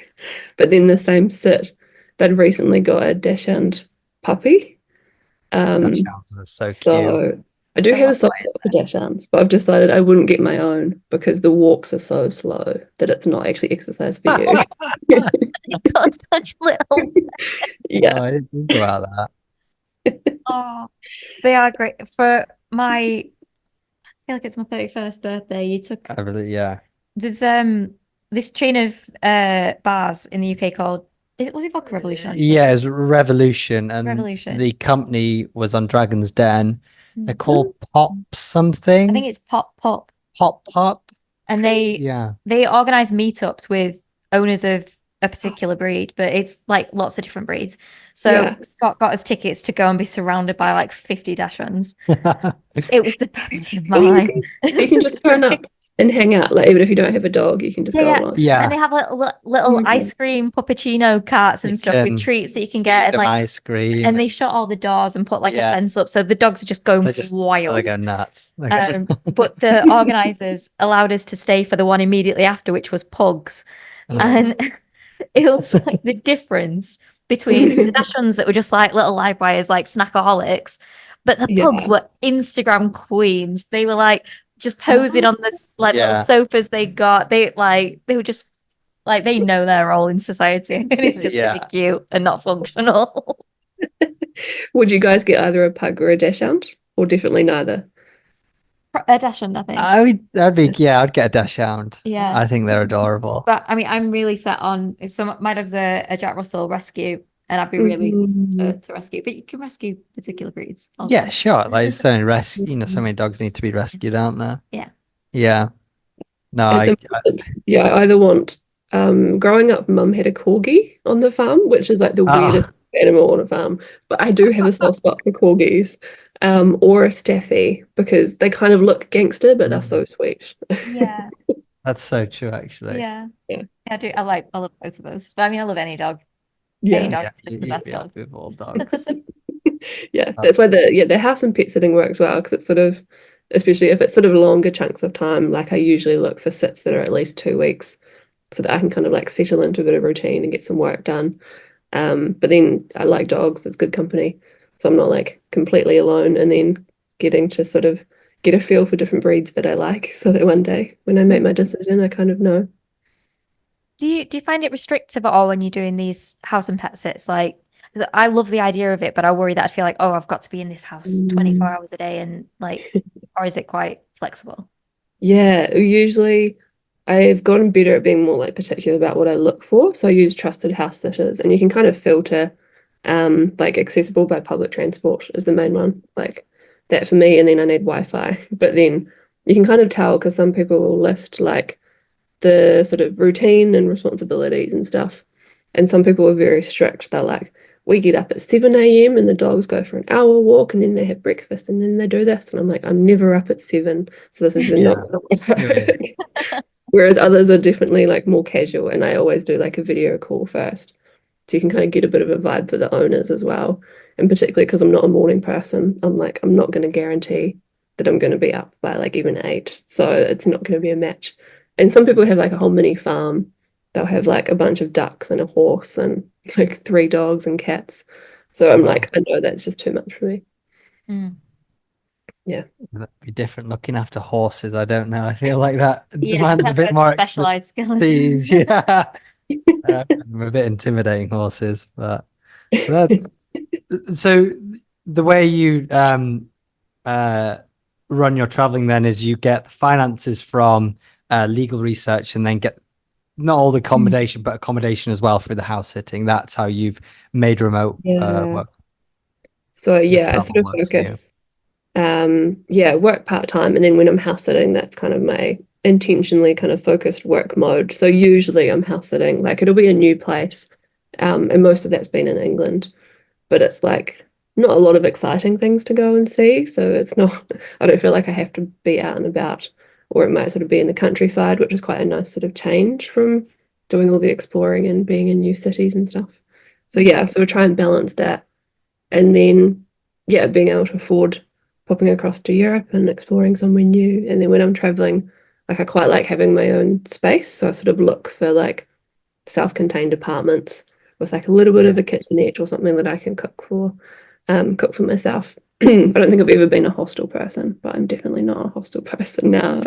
Speaker 3: But then the same sit, they'd recently got a dachshund puppy.
Speaker 2: Dachshunds are so cute.
Speaker 3: So I do have a soft spot for dachshunds, but I've decided I wouldn't get my own because the walks are so slow that it's not actually exercise for you.
Speaker 1: It got such little.
Speaker 3: Yeah.
Speaker 2: Oh, I didn't think about that.
Speaker 1: Oh, they are great. For my, I feel like it's my 31st birthday. You took
Speaker 2: I really, yeah.
Speaker 1: there's this chain of bars in the UK called was it Vodka Revolution? actually?
Speaker 2: Yeah, it's Revolution, and
Speaker 1: Revolution.
Speaker 2: the company was on Dragon's Den. They're
Speaker 1: Mhm.
Speaker 2: called Pop something.
Speaker 1: I think it's Pop,
Speaker 2: Pop.
Speaker 1: and they
Speaker 2: Yeah.
Speaker 1: organize meetups with owners of a particular breed, but it's like lots of different breeds. So
Speaker 3: Yeah.
Speaker 1: Scott got us tickets to go and be surrounded by like 50 dachshunds. It was the best day of my life.
Speaker 3: You can just turn up and hang out. Like even if you don't have a dog, you can just go along.
Speaker 2: Yeah.
Speaker 1: And they have little
Speaker 3: Mhm.
Speaker 1: ice cream puppuccino carts and
Speaker 2: You
Speaker 1: stuff
Speaker 2: can
Speaker 1: with treats that you can get, and
Speaker 2: Them
Speaker 1: like
Speaker 2: ice cream.
Speaker 1: and they shut all the doors and put like
Speaker 2: Yeah.
Speaker 1: a fence up, so the dogs are just going
Speaker 2: They
Speaker 1: wild.
Speaker 2: go nuts.
Speaker 1: But the organizers allowed us to stay for the one immediately after, which was pugs.
Speaker 2: Oh.
Speaker 1: And it was like the difference between the dachshunds that were just like little live wires, like snackaholics, but the
Speaker 3: Yeah.
Speaker 1: pugs were Instagram queens. They were like just posing on this like
Speaker 2: Yeah.
Speaker 1: little sofas they got. They were just like they know their role in society. And it's just
Speaker 2: Yeah.
Speaker 1: really cute and not functional.
Speaker 3: Would you guys get either a pug or a dachshund, or definitely neither?
Speaker 1: A dachshund, I think.
Speaker 2: I'd get a dachshund.
Speaker 1: Yeah.
Speaker 2: I think they're adorable.
Speaker 1: But I mean, I'm really set on if my dog's a Jack Russell rescue, and I'd be really to rescue. But you can rescue particular breeds. also.
Speaker 2: Yeah, sure. Like so many so many dogs need to be rescued, aren't there?
Speaker 1: Yeah.
Speaker 2: Yeah. No,
Speaker 3: At the moment, yeah, I either want growing up, mum had a corgi on the farm, which is like the weirdest animal on a farm. But I do have a soft spot for corgis, or a staffy, because they kind of look gangster, but they're so sweet.
Speaker 1: Yeah.
Speaker 2: That's so true, actually.
Speaker 1: Yeah.
Speaker 3: Yeah.
Speaker 1: I do. I love both of those. But I mean, I love any dog. Any
Speaker 3: Yeah.
Speaker 1: dog is just the best dog.
Speaker 2: With all dogs.
Speaker 3: Yeah, that's why the house and pet sitting works well, because it's sort of, especially if it's sort of longer chunks of time, like I usually look for sits that are at least 2 weeks so that I can kind of like settle into a bit of routine and get some work done. But then I like dogs, it's good company. So I'm not like completely alone, and then getting to sort of get a feel for different breeds that I like so that one day when I make my decision, I kind of know.
Speaker 1: Do you find it restrictive at all when you're doing these house and pet sits? Like, 'cause I love the idea of it, but I worry that I feel like, oh, I've got to be in this house 24
Speaker 3: Mm.
Speaker 1: hours a day, and like, or is it quite flexible?
Speaker 3: Yeah, usually I've gotten better at being more like particular about what I look for. So I use trusted house sitters, and you can kind of filter like accessible by public transport is the main one. Like that for me, and then I need Wi-Fi. But then you can kind of tell because some people will list like the sort of routine and responsibilities and stuff. And some people are very strict. They're like, we get up at 7 a.m. and the dogs go for an hour walk and then they have breakfast and then they do this. And I'm like, I'm never up at 7. So this is just not
Speaker 2: Yeah,
Speaker 3: gonna
Speaker 2: it
Speaker 3: work.
Speaker 2: is.
Speaker 3: Whereas others are definitely like more casual. And I always do like a video call first. So you can kind of get a bit of a vibe for the owners as well. And particularly because I'm not a morning person, I'm like, I'm not going to guarantee that I'm going to be up by like even 8. So it's not going to be a match. And some people have like a whole mini farm. They'll have like a bunch of ducks and a horse and like 3 dogs and cats. So I'm
Speaker 2: Wow,
Speaker 3: like, I know that's just too much for me.
Speaker 1: Mm.
Speaker 3: Yeah.
Speaker 2: that'd be different looking after horses. I don't know. I feel like that
Speaker 1: Yeah,
Speaker 2: demands a
Speaker 1: that's
Speaker 2: bit
Speaker 1: a
Speaker 2: more
Speaker 1: specialized skill.
Speaker 2: expertise. Yeah, I'm a bit intimidating horses, but that's so the way you uh run your traveling then is you get the finances from legal research and then get not all the accommodation but accommodation as well through the house sitting. That's how you've made remote
Speaker 3: Yeah.
Speaker 2: work,
Speaker 3: So
Speaker 2: the
Speaker 3: yeah, I sort
Speaker 2: travel
Speaker 3: of
Speaker 2: work for you.
Speaker 3: focus yeah, work part-time, and then when I'm house sitting, that's kind of my intentionally kind of focused work mode. So usually I'm house sitting, like it'll be a new place, and most of that's been in England, but it's like not a lot of exciting things to go and see. So it's not, I don't feel like I have to be out and about, or it might sort of be in the countryside, which is quite a nice sort of change from doing all the exploring and being in new cities and stuff. So yeah, so we try and balance that, and then yeah, being able to afford popping across to Europe and exploring somewhere new. And then when I'm traveling, like I quite like having my own space, so I sort of look for like self-contained apartments with like a little bit
Speaker 2: Yeah.
Speaker 3: of a kitchenette or something that I can cook for myself. I don't think I've ever been a hostel person, but I'm definitely not a hostel person now.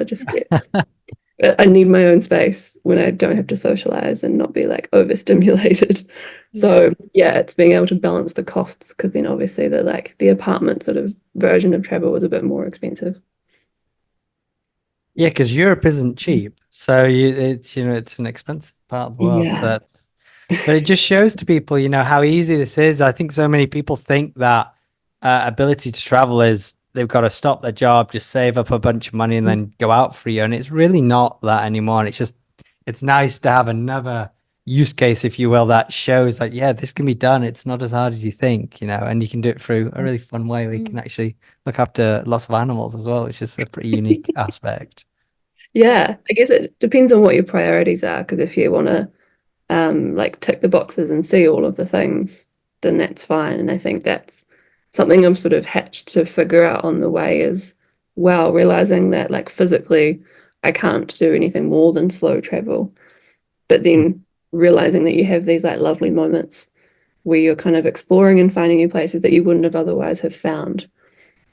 Speaker 3: I need my own space when I don't have to socialize and not be like overstimulated.
Speaker 1: Yeah.
Speaker 3: So yeah, it's being able to balance the costs, because then obviously the apartment sort of version of travel was a bit more expensive.
Speaker 2: Yeah, because Europe isn't cheap, so it's it's an expensive part of the world. So
Speaker 3: Yeah.
Speaker 2: that's, but it just shows to people, how easy this is. I think so many people think that ability to travel is they've got to stop their job, just save up a bunch of money, and then go out for a year. And it's really not that anymore. And it's nice to have another use case, if you will, that shows that yeah, this can be done. It's not as hard as you think, and you can do it through a really fun way where you can
Speaker 1: Mm.
Speaker 2: actually look after lots of animals as well, which is a pretty unique aspect.
Speaker 3: Yeah, I guess it depends on what your priorities are, because if you want to like tick the boxes and see all of the things, then that's fine. And I think that's something I've sort of hatched to figure out on the way as well, realizing that like physically I can't do anything more than slow travel, but then realizing that you have these like lovely moments where you're kind of exploring and finding new places that you wouldn't have otherwise have found.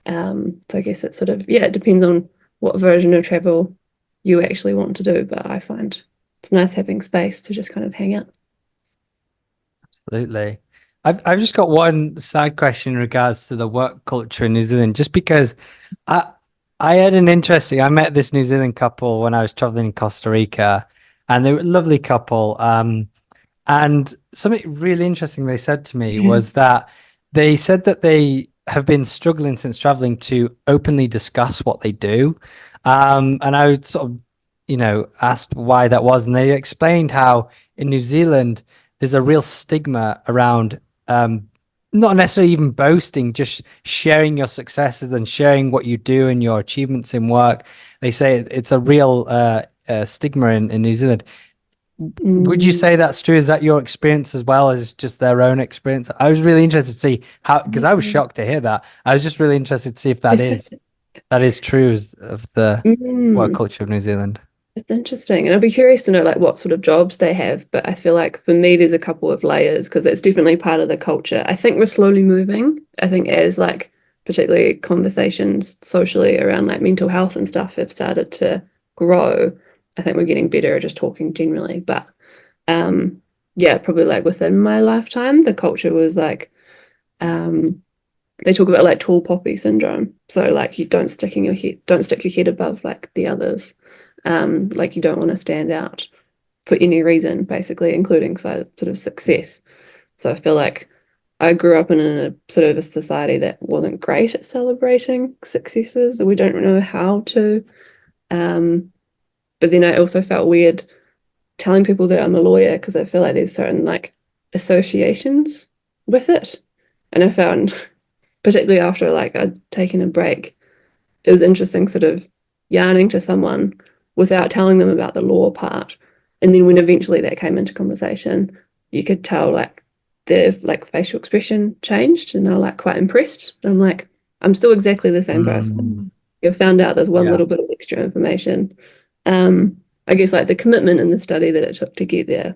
Speaker 3: So I guess it sort of, yeah, it depends on what version of travel you actually want to do, but I find it's nice having space to just kind of hang out.
Speaker 2: Absolutely. I've just got one side question in regards to the work culture in New Zealand, just because I I met this New Zealand couple when I was traveling in Costa Rica, and they were a lovely couple. And something really interesting they said to me
Speaker 3: Yeah.
Speaker 2: was that they said that they have been struggling since traveling to openly discuss what they do. And I would sort of, asked why that was, and they explained how in New Zealand there's a real stigma around not necessarily even boasting, just sharing your successes and sharing what you do and your achievements in work. They say it's a real stigma in New Zealand. Would you
Speaker 3: Mm.
Speaker 2: say that's true? Is that your experience as well as just their own experience? I was really interested to see how, because I was shocked to hear that. I was just really interested to see if that is true of the work
Speaker 3: Mm.
Speaker 2: culture of New Zealand.
Speaker 3: It's interesting. And I'd be curious to know like what sort of jobs they have. But I feel like for me, there's a couple of layers because it's definitely part of the culture. I think we're slowly moving. I think as like particularly conversations socially around like mental health and stuff have started to grow, I think we're getting better at just talking generally. But um yeah, probably like within my lifetime, the culture was like um they talk about like tall poppy syndrome. So like you don't stick your head above like the others. Like you don't want to stand out for any reason, basically, including sort of success. So I feel like I grew up in a sort of a society that wasn't great at celebrating successes. We don't know how to. Um, but then I also felt weird telling people that I'm a lawyer because I feel like there's certain like associations with it. And I found, particularly after like I'd taken a break, it was interesting sort of yarning to someone without telling them about the law part. And then when eventually that came into conversation, you could tell like their like facial expression changed and they're like quite impressed. And I'm like, I'm still exactly the same person. You've found out there's one
Speaker 2: Yeah.
Speaker 3: little bit of extra information. I guess like the commitment in the study that it took to get there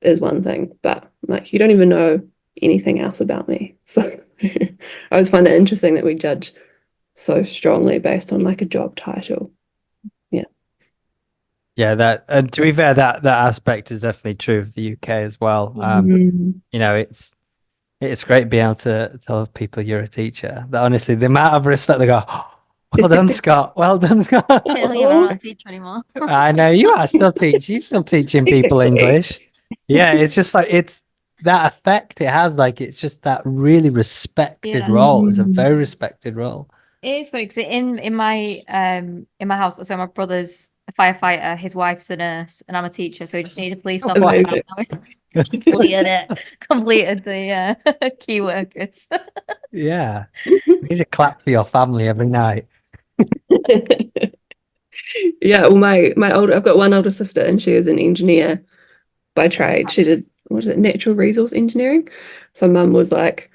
Speaker 3: is one thing, but like you don't even know anything else about me. So I always find it interesting that we judge so strongly based on like a job title. Yeah.
Speaker 2: Yeah, that, and to be fair, that aspect is definitely true of the UK as well. You know, it's great being able to tell people you're a teacher. That honestly, the amount of respect they go, "Oh, well done, Scott. Well done, Scott."
Speaker 1: Clearly, I'm not a teacher anymore.
Speaker 2: I know you are still teaching. You're still teaching people English. Yeah, it's just like it's that effect it has. Like it's just that really respected
Speaker 1: Yeah.
Speaker 2: role. It's a very respected role.
Speaker 1: It is funny because in my house, so my brother's a firefighter, his wife's a nurse, and I'm a teacher. So we just need a police
Speaker 2: Oh,
Speaker 1: officer
Speaker 3: wow.
Speaker 1: now. Completed the key workers.
Speaker 2: Yeah, you need to clap for your family every night.
Speaker 3: Yeah, well I've got one older sister and she is an engineer by trade. She did what is it, natural resource engineering. So mum was like,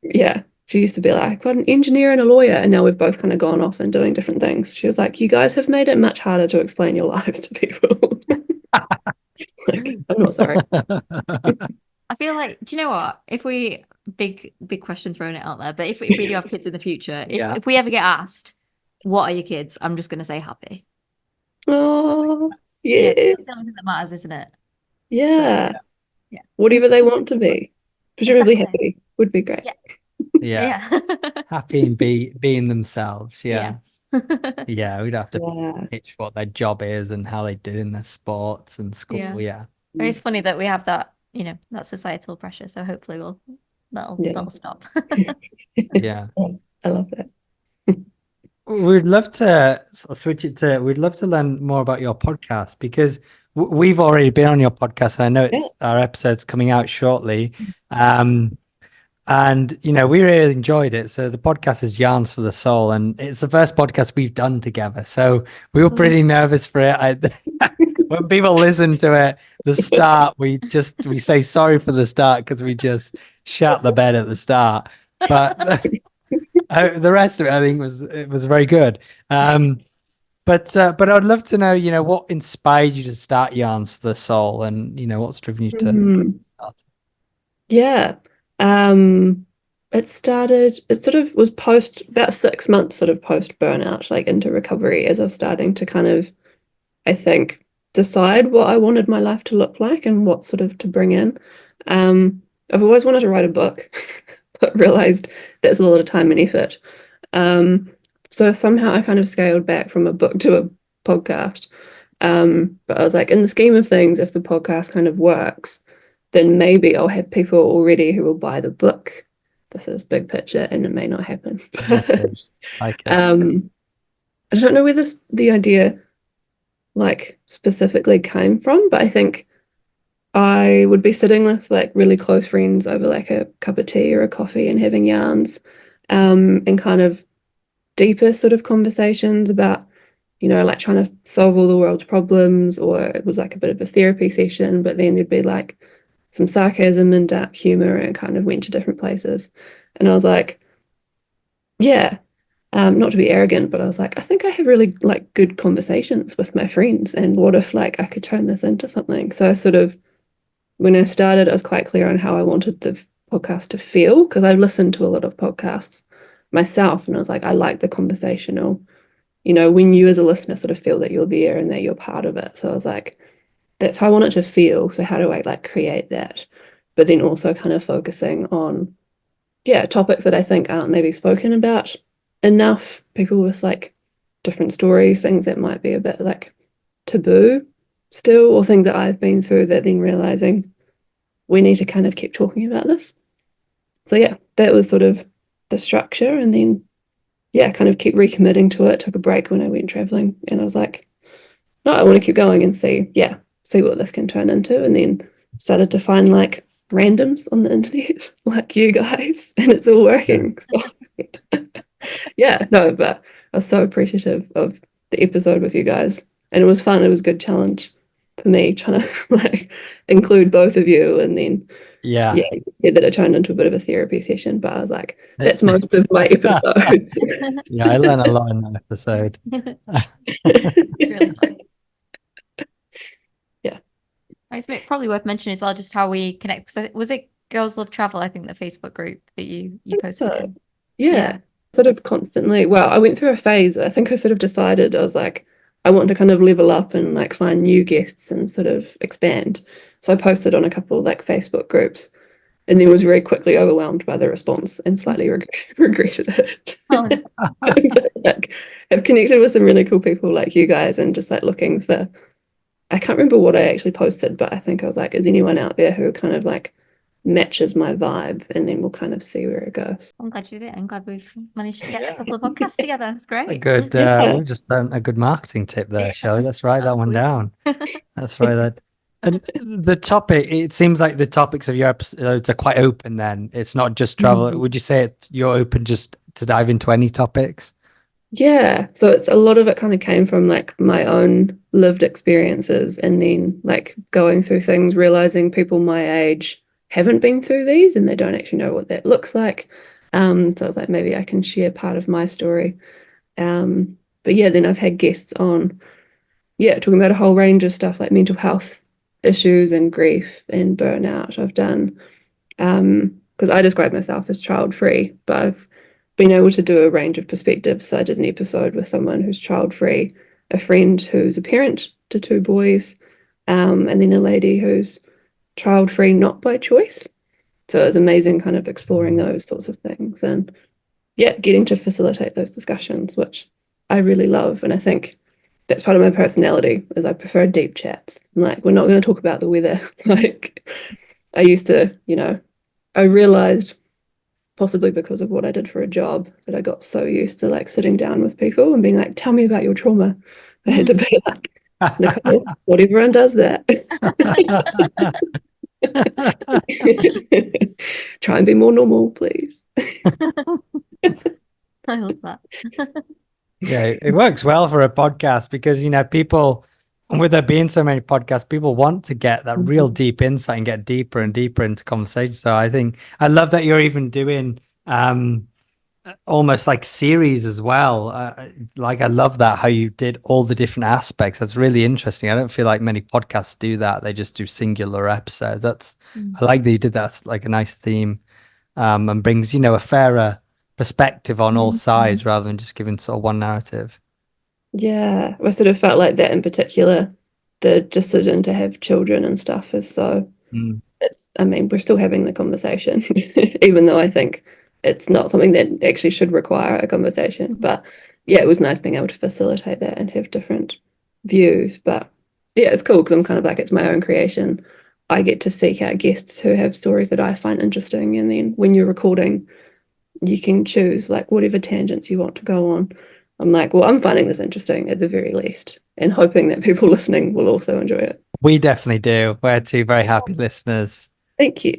Speaker 3: yeah, she used to be like, I've got an engineer and a lawyer, and now we've both kind of gone off and doing different things. She was like, you guys have made it much harder to explain your lives to people. Like, I'm not sorry.
Speaker 1: I feel like, do you know what? If we big question throwing it out there, but if we do have kids in the future,
Speaker 2: Yeah.
Speaker 1: if we ever get asked, what are your kids? I'm just gonna say happy.
Speaker 3: Oh,
Speaker 1: Yeah,
Speaker 3: yeah,
Speaker 1: that's the only thing that matters, isn't it?
Speaker 3: yeah.
Speaker 1: So, yeah,
Speaker 3: Whatever they want to be. Presumably
Speaker 1: exactly.
Speaker 3: happy would be great.
Speaker 1: Yeah,
Speaker 2: Yeah,
Speaker 1: yeah.
Speaker 2: happy and being themselves. Yeah,
Speaker 1: Yes.
Speaker 2: yeah. We'd have to
Speaker 3: Yeah.
Speaker 2: pitch what their job is and how they did in their sports and school.
Speaker 1: Yeah.
Speaker 2: Yeah,
Speaker 1: It's funny that we have that, that societal pressure. So hopefully
Speaker 3: Yeah.
Speaker 1: that'll stop.
Speaker 2: yeah.
Speaker 3: I love that.
Speaker 2: We'd love to sort of switch it to. We'd love to learn more about your podcast because we've already been on your podcast. And I know it's our episode's coming out shortly. And we really enjoyed it. So the podcast is Yarns for the Soul, and it's the first podcast we've done together. So we were pretty nervous for it. When people listen to it, the start, we say sorry for the start because we just shut the bed at the start. But the rest of it, I think, was very good. But I'd love to know, what inspired you to start Yarns for the Soul, and what's driven you to start.
Speaker 3: Yeah. It sort of was about 6 months sort of post burnout, like into recovery, as I was starting to kind of, I think, decide what I wanted my life to look like and what sort of to bring in. I've always wanted to write a book, but realized that's a lot of time and effort. So somehow I kind of scaled back from a book to a podcast. But I was like, in the scheme of things, if the podcast kind of works, then maybe I'll have people already who will buy the book. This is big picture and it may not happen.
Speaker 2: Message. Like it.
Speaker 3: I don't know where the idea like specifically came from, but I think I would be sitting with like really close friends over like a cup of tea or a coffee and having yarns, and kind of deeper sort of conversations about, like trying to solve all the world's problems, or it was like a bit of a therapy session, but then there'd be like some sarcasm and dark humor and kind of went to different places. And I was like, yeah, Not to be arrogant, but I was like, I think I have really like good conversations with my friends, and what if like I could turn this into something? So I sort of, when I started, I was quite clear on how I wanted the podcast to feel, because I listened to a lot of podcasts myself, and I was like, I like the conversational, when you as a listener sort of feel that you're there and that you're part of it. So I was like, that's how I want it to feel. So how do I like create that? But then also kind of focusing on, yeah, topics that I think aren't maybe spoken about enough, people with like different stories, things that might be a bit like taboo still, or things that I've been through, that then realizing we need to kind of keep talking about this. So yeah, that was sort of the structure. And then yeah, kind of keep recommitting to it. Took a break when I went traveling, and I was like, no, I want to keep going and see what this can turn into. And then started to find like randoms on the internet, like you guys, and it's all working. So, yeah, no, but I was so appreciative of the episode with you guys, and it was fun. It was a good challenge for me trying to like include both of you. And then
Speaker 2: Yeah.
Speaker 3: yeah, you said that it turned into a bit of a therapy session, but I was like, that's most of my episodes.
Speaker 2: Yeah, I learned a lot in that episode.
Speaker 1: It's really funny.
Speaker 3: Yeah.
Speaker 1: It's probably worth mentioning as well just how we connect. Was it Girls Love Travel, I think, the Facebook group that you posted
Speaker 3: So,
Speaker 1: in?
Speaker 3: yeah, sort of constantly. Well, I went through a phase. I think I sort of decided I was like, I want to kind of level up and like find new guests and sort of expand. So I posted on a couple like Facebook groups, and then was very quickly overwhelmed by the response and slightly regretted it.
Speaker 1: Oh,
Speaker 3: Like, I've connected with some really cool people like you guys, and just like looking for. I can't remember what I actually posted, but I think I was like, is anyone out there who kind of like matches my vibe? And then we'll kind of see where it goes.
Speaker 1: I'm glad you did it. I'm glad we've managed to get a couple of podcasts together. It's
Speaker 2: A
Speaker 1: great.
Speaker 2: good,
Speaker 3: Yeah.
Speaker 2: we've just done a good marketing tip there, Shelley. Let's write that one down. That's right. That. And the topic, it seems like the topics of your episodes are quite open then. It's not just travel. Would you say you're open just to dive into any topics?
Speaker 3: Yeah, so it's a lot of it kind of came from like my own lived experiences, and then like going through things, realizing people my age haven't been through these and they don't actually know what that looks like. So I was like, maybe I can share part of my story. But yeah, then I've had guests on, yeah, talking about a whole range of stuff like mental health issues and grief and burnout. I've done because I describe myself as child free, but I've been able to do a range of perspectives. So I did an episode with someone who's child free, a friend who's a parent to two boys, and then a lady who's child free not by choice. So it's amazing kind of exploring those sorts of things, and yeah, getting to facilitate those discussions, which I really love. And I think that's part of my personality, is I prefer deep chats. Like, we're not going to talk about the weather. Like, I used to, I realized, possibly because of what I did for a job, that I got so used to like sitting down with people and being like, tell me about your trauma. I had to be like, Nicole, not everyone does that. Try and be more normal, please.
Speaker 1: I love that.
Speaker 2: Yeah, it works well for a podcast because, people, and with there being so many podcasts, people want to get that real deep insight and get deeper and deeper into conversation. So I think I love that you're even doing almost like series as well. Like, I love that how you did all the different aspects. That's really interesting. I don't feel like many podcasts do that. They just do singular episodes. I like that you did that. It's like a nice theme, and brings, a fairer perspective on all sides rather than just giving sort of one narrative.
Speaker 3: Yeah, I sort of felt like that in particular. The decision to have children and stuff is so, I mean, we're still having the conversation, even though I think it's not something that actually should require a conversation. But yeah, it was nice being able to facilitate that and have different views. But yeah, it's cool because I'm kind of like, it's my own creation. I get to seek out guests who have stories that I find interesting. And then when you're recording, you can choose like whatever tangents you want to go on. I'm like, well, I'm finding this interesting at the very least, and hoping that people listening will also enjoy it.
Speaker 2: We definitely do. We're two very happy listeners.
Speaker 3: Thank you.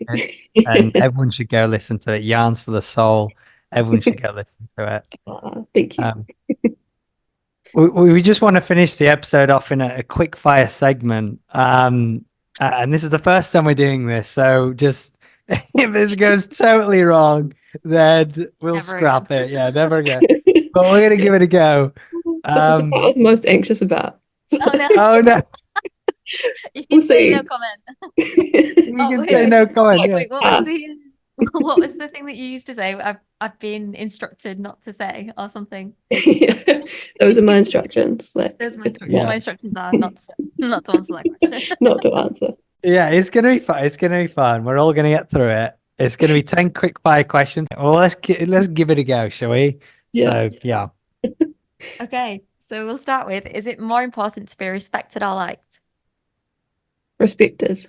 Speaker 2: And everyone should go listen to it. Yarns for the Soul. Everyone should go listen to it.
Speaker 3: Thank you.
Speaker 2: We just want to finish the episode off in a quick fire segment. And this is the first time we're doing this. So just, if this goes totally wrong, then we'll
Speaker 1: Never
Speaker 2: scrap
Speaker 1: again.
Speaker 2: it. Yeah, never again. but we're gonna give it a go.
Speaker 3: This is the part I was most anxious about.
Speaker 1: Oh no,
Speaker 2: Oh no,
Speaker 1: you
Speaker 3: We'll
Speaker 1: can say no
Speaker 3: see.
Speaker 1: comment.
Speaker 2: you
Speaker 1: Oh,
Speaker 2: can
Speaker 1: wait,
Speaker 2: say no comment.
Speaker 1: wait,
Speaker 2: Yeah.
Speaker 1: wait, what was what was the thing that you used to say? I've been instructed not to say or something.
Speaker 3: Yeah. Those are my instructions. Like,
Speaker 1: Those are my
Speaker 3: it's
Speaker 1: instructions.
Speaker 2: Yeah.
Speaker 1: My instructions are not to, not to answer that question.
Speaker 3: not to answer.
Speaker 2: Yeah, it's gonna be fun. It's gonna be fun. We're all gonna get through it. It's gonna be 10 quick fire questions. Well, let's give it a go, shall we?
Speaker 3: Yeah.
Speaker 2: So yeah.
Speaker 1: Okay, so we'll start with, is it more important to be respected or liked?
Speaker 3: Respected.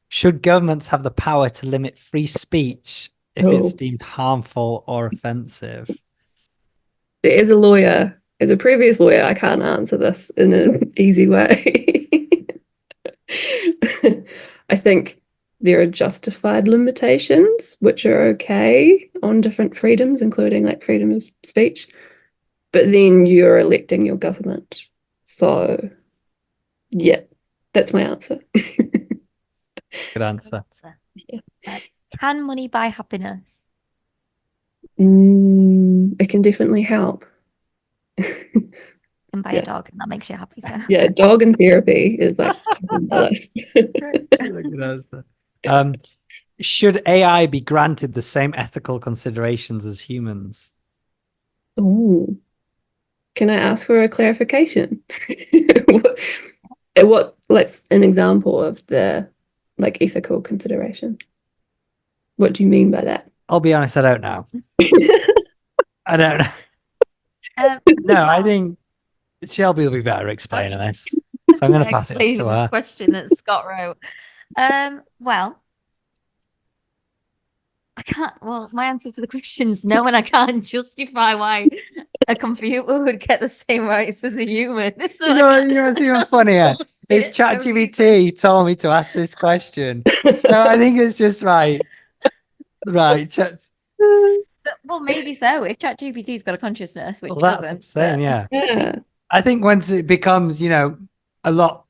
Speaker 2: Should governments have the power to limit free speech if it's
Speaker 3: Oh,
Speaker 2: deemed harmful or offensive?
Speaker 3: as a lawyer, as a previous lawyer, I can't answer this in an easy way. I think there are justified limitations, which are okay on different freedoms, including like freedom of speech. But then you're electing your government. So, yeah, that's my answer.
Speaker 2: Good answer.
Speaker 3: Yeah.
Speaker 1: Can money buy happiness?
Speaker 3: It can definitely help.
Speaker 1: Can buy
Speaker 3: Yeah.
Speaker 1: a dog, and that makes you happy. So
Speaker 3: Yeah, dog and therapy is like top of my list.
Speaker 2: Good answer. Should AI be granted the same ethical considerations as humans?
Speaker 3: Ooh. Can I ask for a clarification? Let's an example of the like ethical consideration. What do you mean by that?
Speaker 2: I'll be honest, I don't know. I don't know. No, I think Shelby will be better at explaining this. So I'm going to pass it
Speaker 1: explaining
Speaker 2: to
Speaker 1: this
Speaker 2: her.
Speaker 1: question that Scott wrote. Well, I can't. Well, my answer to the question is no, and I can't justify why a computer would get the same rights as a human. So
Speaker 2: You know what's even funnier? It's
Speaker 1: It's so
Speaker 2: ChatGPT told me to ask this question. So I think it's just right. Right.
Speaker 1: well, maybe so. If ChatGPT's got a consciousness, which
Speaker 2: Well,
Speaker 1: it
Speaker 2: that's what I'm
Speaker 1: doesn't,
Speaker 2: saying,
Speaker 1: but
Speaker 2: yeah.
Speaker 3: Yeah.
Speaker 2: I think once it becomes, a lot,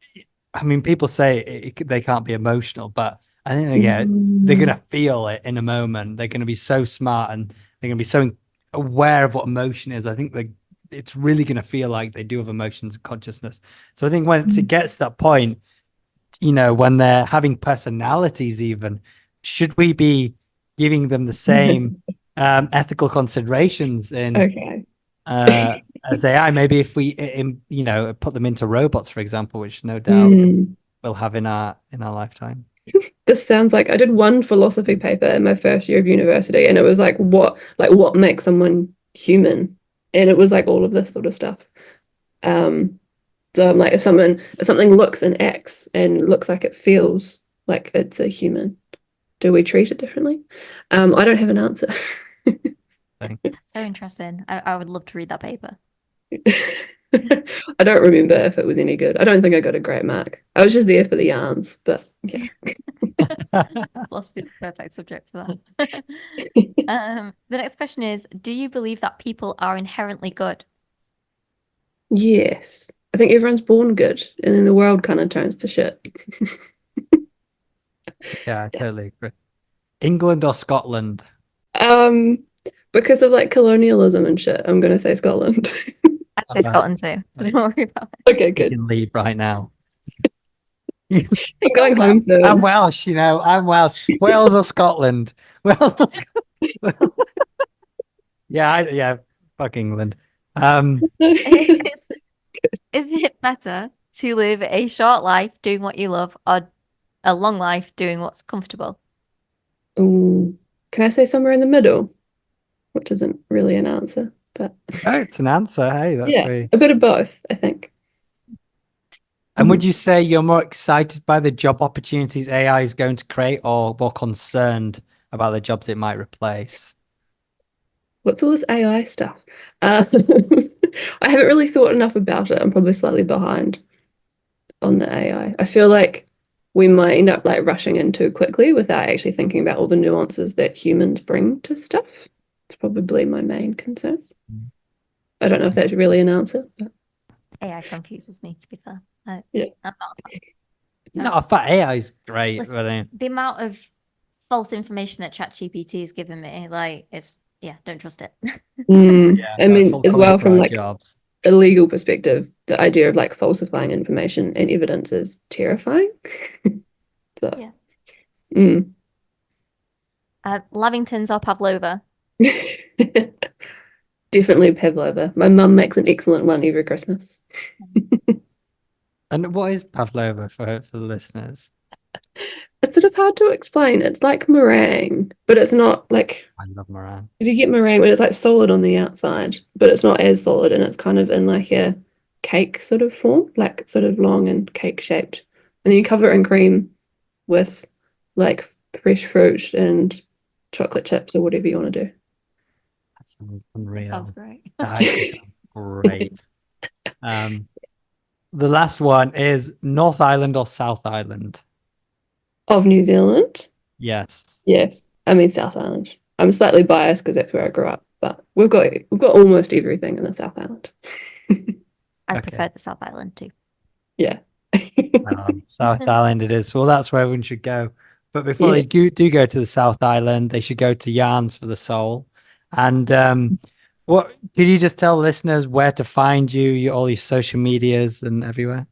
Speaker 2: I mean, people say they can't be emotional, but I think they're going to feel it in a moment. They're going to be so smart and they're going to be so aware of what emotion is. I think it's really going to feel like they do have emotions and consciousness. So I think once it gets to that point, when they're having personalities, even, should we be giving them the same ethical considerations in
Speaker 3: Okay.
Speaker 2: as AI? Maybe if we, put them into robots, for example, which no doubt we'll have in our lifetime.
Speaker 3: This sounds like I did one philosophy paper in my first year of university, and it was like what makes someone human, and it was like all of this sort of stuff. So I'm like, if something looks and acts and looks like it feels like it's a human, do we treat it differently? I don't have an answer.
Speaker 1: so interesting. I would love to read that paper.
Speaker 3: I don't remember if it was any good. I don't think I got a great mark. I was just there for the yarns, but yeah.
Speaker 1: Philosophy is the perfect subject for that. The next question is, do you believe that people are inherently good?
Speaker 3: Yes. I think everyone's born good, and then the world kind of turns to shit.
Speaker 2: Yeah, I totally agree. England or Scotland?
Speaker 3: Because of like colonialism and shit, I'm gonna say Scotland.
Speaker 1: I'd say Scotland too, so don't worry about
Speaker 3: Okay,
Speaker 2: You
Speaker 3: good.
Speaker 2: can leave right now.
Speaker 3: I'm going home soon.
Speaker 2: I'm Welsh, I'm Welsh. Wales or Scotland? Wales or Scotland? Yeah, fuck England.
Speaker 1: it. Is it better to live a short life doing what you love or a long life doing what's comfortable?
Speaker 3: Ooh, can I say somewhere in the middle? Which isn't really an answer, but
Speaker 2: Oh, it's an answer. Hey, that's
Speaker 3: yeah,
Speaker 2: me.
Speaker 3: a bit of both, I think.
Speaker 2: And would you say you're more excited by the job opportunities AI is going to create or more concerned about the jobs it might replace?
Speaker 3: What's all this AI stuff? I haven't really thought enough about it. I'm probably slightly behind on the AI. I feel like we might end up like rushing in too quickly without actually thinking about all the nuances that humans bring to stuff. It's probably my main concern. I don't know if that's really an answer, but
Speaker 1: AI confuses me, to be fair.
Speaker 3: Yeah.
Speaker 1: I'm not a fan.
Speaker 2: No, I thought AI is great,
Speaker 1: Listen,
Speaker 2: but
Speaker 1: the amount of false information that ChatGPT has given me, like, it's yeah, don't trust it.
Speaker 2: Yeah,
Speaker 3: I
Speaker 2: that's
Speaker 3: mean,
Speaker 2: all
Speaker 3: as
Speaker 2: coming
Speaker 3: well
Speaker 2: for
Speaker 3: from
Speaker 2: our
Speaker 3: like
Speaker 2: jobs.
Speaker 3: a legal perspective, the idea of like falsifying information and evidence is terrifying. So,
Speaker 1: Yeah.
Speaker 3: mm.
Speaker 1: Lamingtons or pavlova?
Speaker 3: Definitely pavlova. My mum makes an excellent one every Christmas.
Speaker 2: And what is pavlova for the listeners?
Speaker 3: It's sort of hard to explain. It's like meringue, but it's not like
Speaker 2: I love meringue.
Speaker 3: you get meringue when it's like solid on the outside, but it's not as solid, and it's kind of in like a cake sort of form, like sort of long and cake shaped. And then you cover it in cream with like fresh fruit and chocolate chips or whatever you want to do.
Speaker 2: That sounds unreal.
Speaker 1: Sounds great.
Speaker 2: That actually sounds great. The last one is North Island or South Island?
Speaker 3: Of New Zealand?
Speaker 2: Yes.
Speaker 3: Yes. I mean South Island. I'm slightly biased because that's where I grew up, but we've got almost everything in the South Island.
Speaker 1: I
Speaker 2: Okay.
Speaker 1: prefer the South Island too.
Speaker 3: Yeah.
Speaker 2: South Island it is. Well, that's where everyone should go. But before
Speaker 3: Yeah.
Speaker 2: they do go to the South Island, they should go to Yarns for the Soul. And what could you just tell listeners where to find you, all your social medias and everywhere?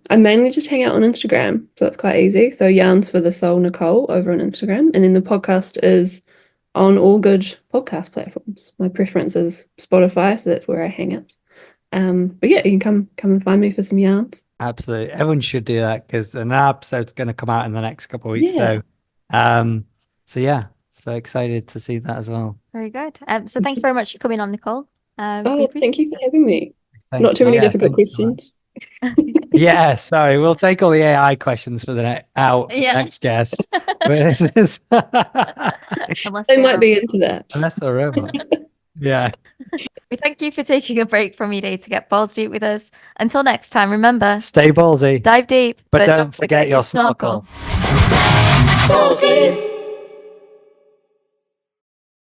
Speaker 3: I mainly just hang out on Instagram, so it's quite easy. So Yarns for the Soul Nicole over on Instagram, and then the podcast is on all good podcast platforms. My preference is Spotify, so that's where I hang out. But yeah, you can come and find me for some yarns.
Speaker 2: Absolutely. Everyone should do that because an episode's going to come out in the next couple of weeks.
Speaker 3: Yeah.
Speaker 2: So yeah, so excited to see that as well.
Speaker 1: Very good. So thank you very much for coming on, Nicole. We
Speaker 3: Oh,
Speaker 1: appreciate
Speaker 3: thank you for having me.
Speaker 2: Thank
Speaker 3: Not too
Speaker 2: you.
Speaker 3: many
Speaker 2: Yeah,
Speaker 3: difficult
Speaker 2: thanks so much.
Speaker 3: questions.
Speaker 2: Yeah, sorry. We'll take all the AI questions for the next guest. But this is
Speaker 1: Unless
Speaker 3: They
Speaker 1: they
Speaker 3: might
Speaker 1: are.
Speaker 3: be into that.
Speaker 2: unless they're a robot. Yeah.
Speaker 1: We thank you for taking a break from your day to get balls deep with us. Until next time, remember,
Speaker 2: Stay ballsy.
Speaker 1: dive deep,
Speaker 2: But don't forget your snorkel.
Speaker 4: Balls deep.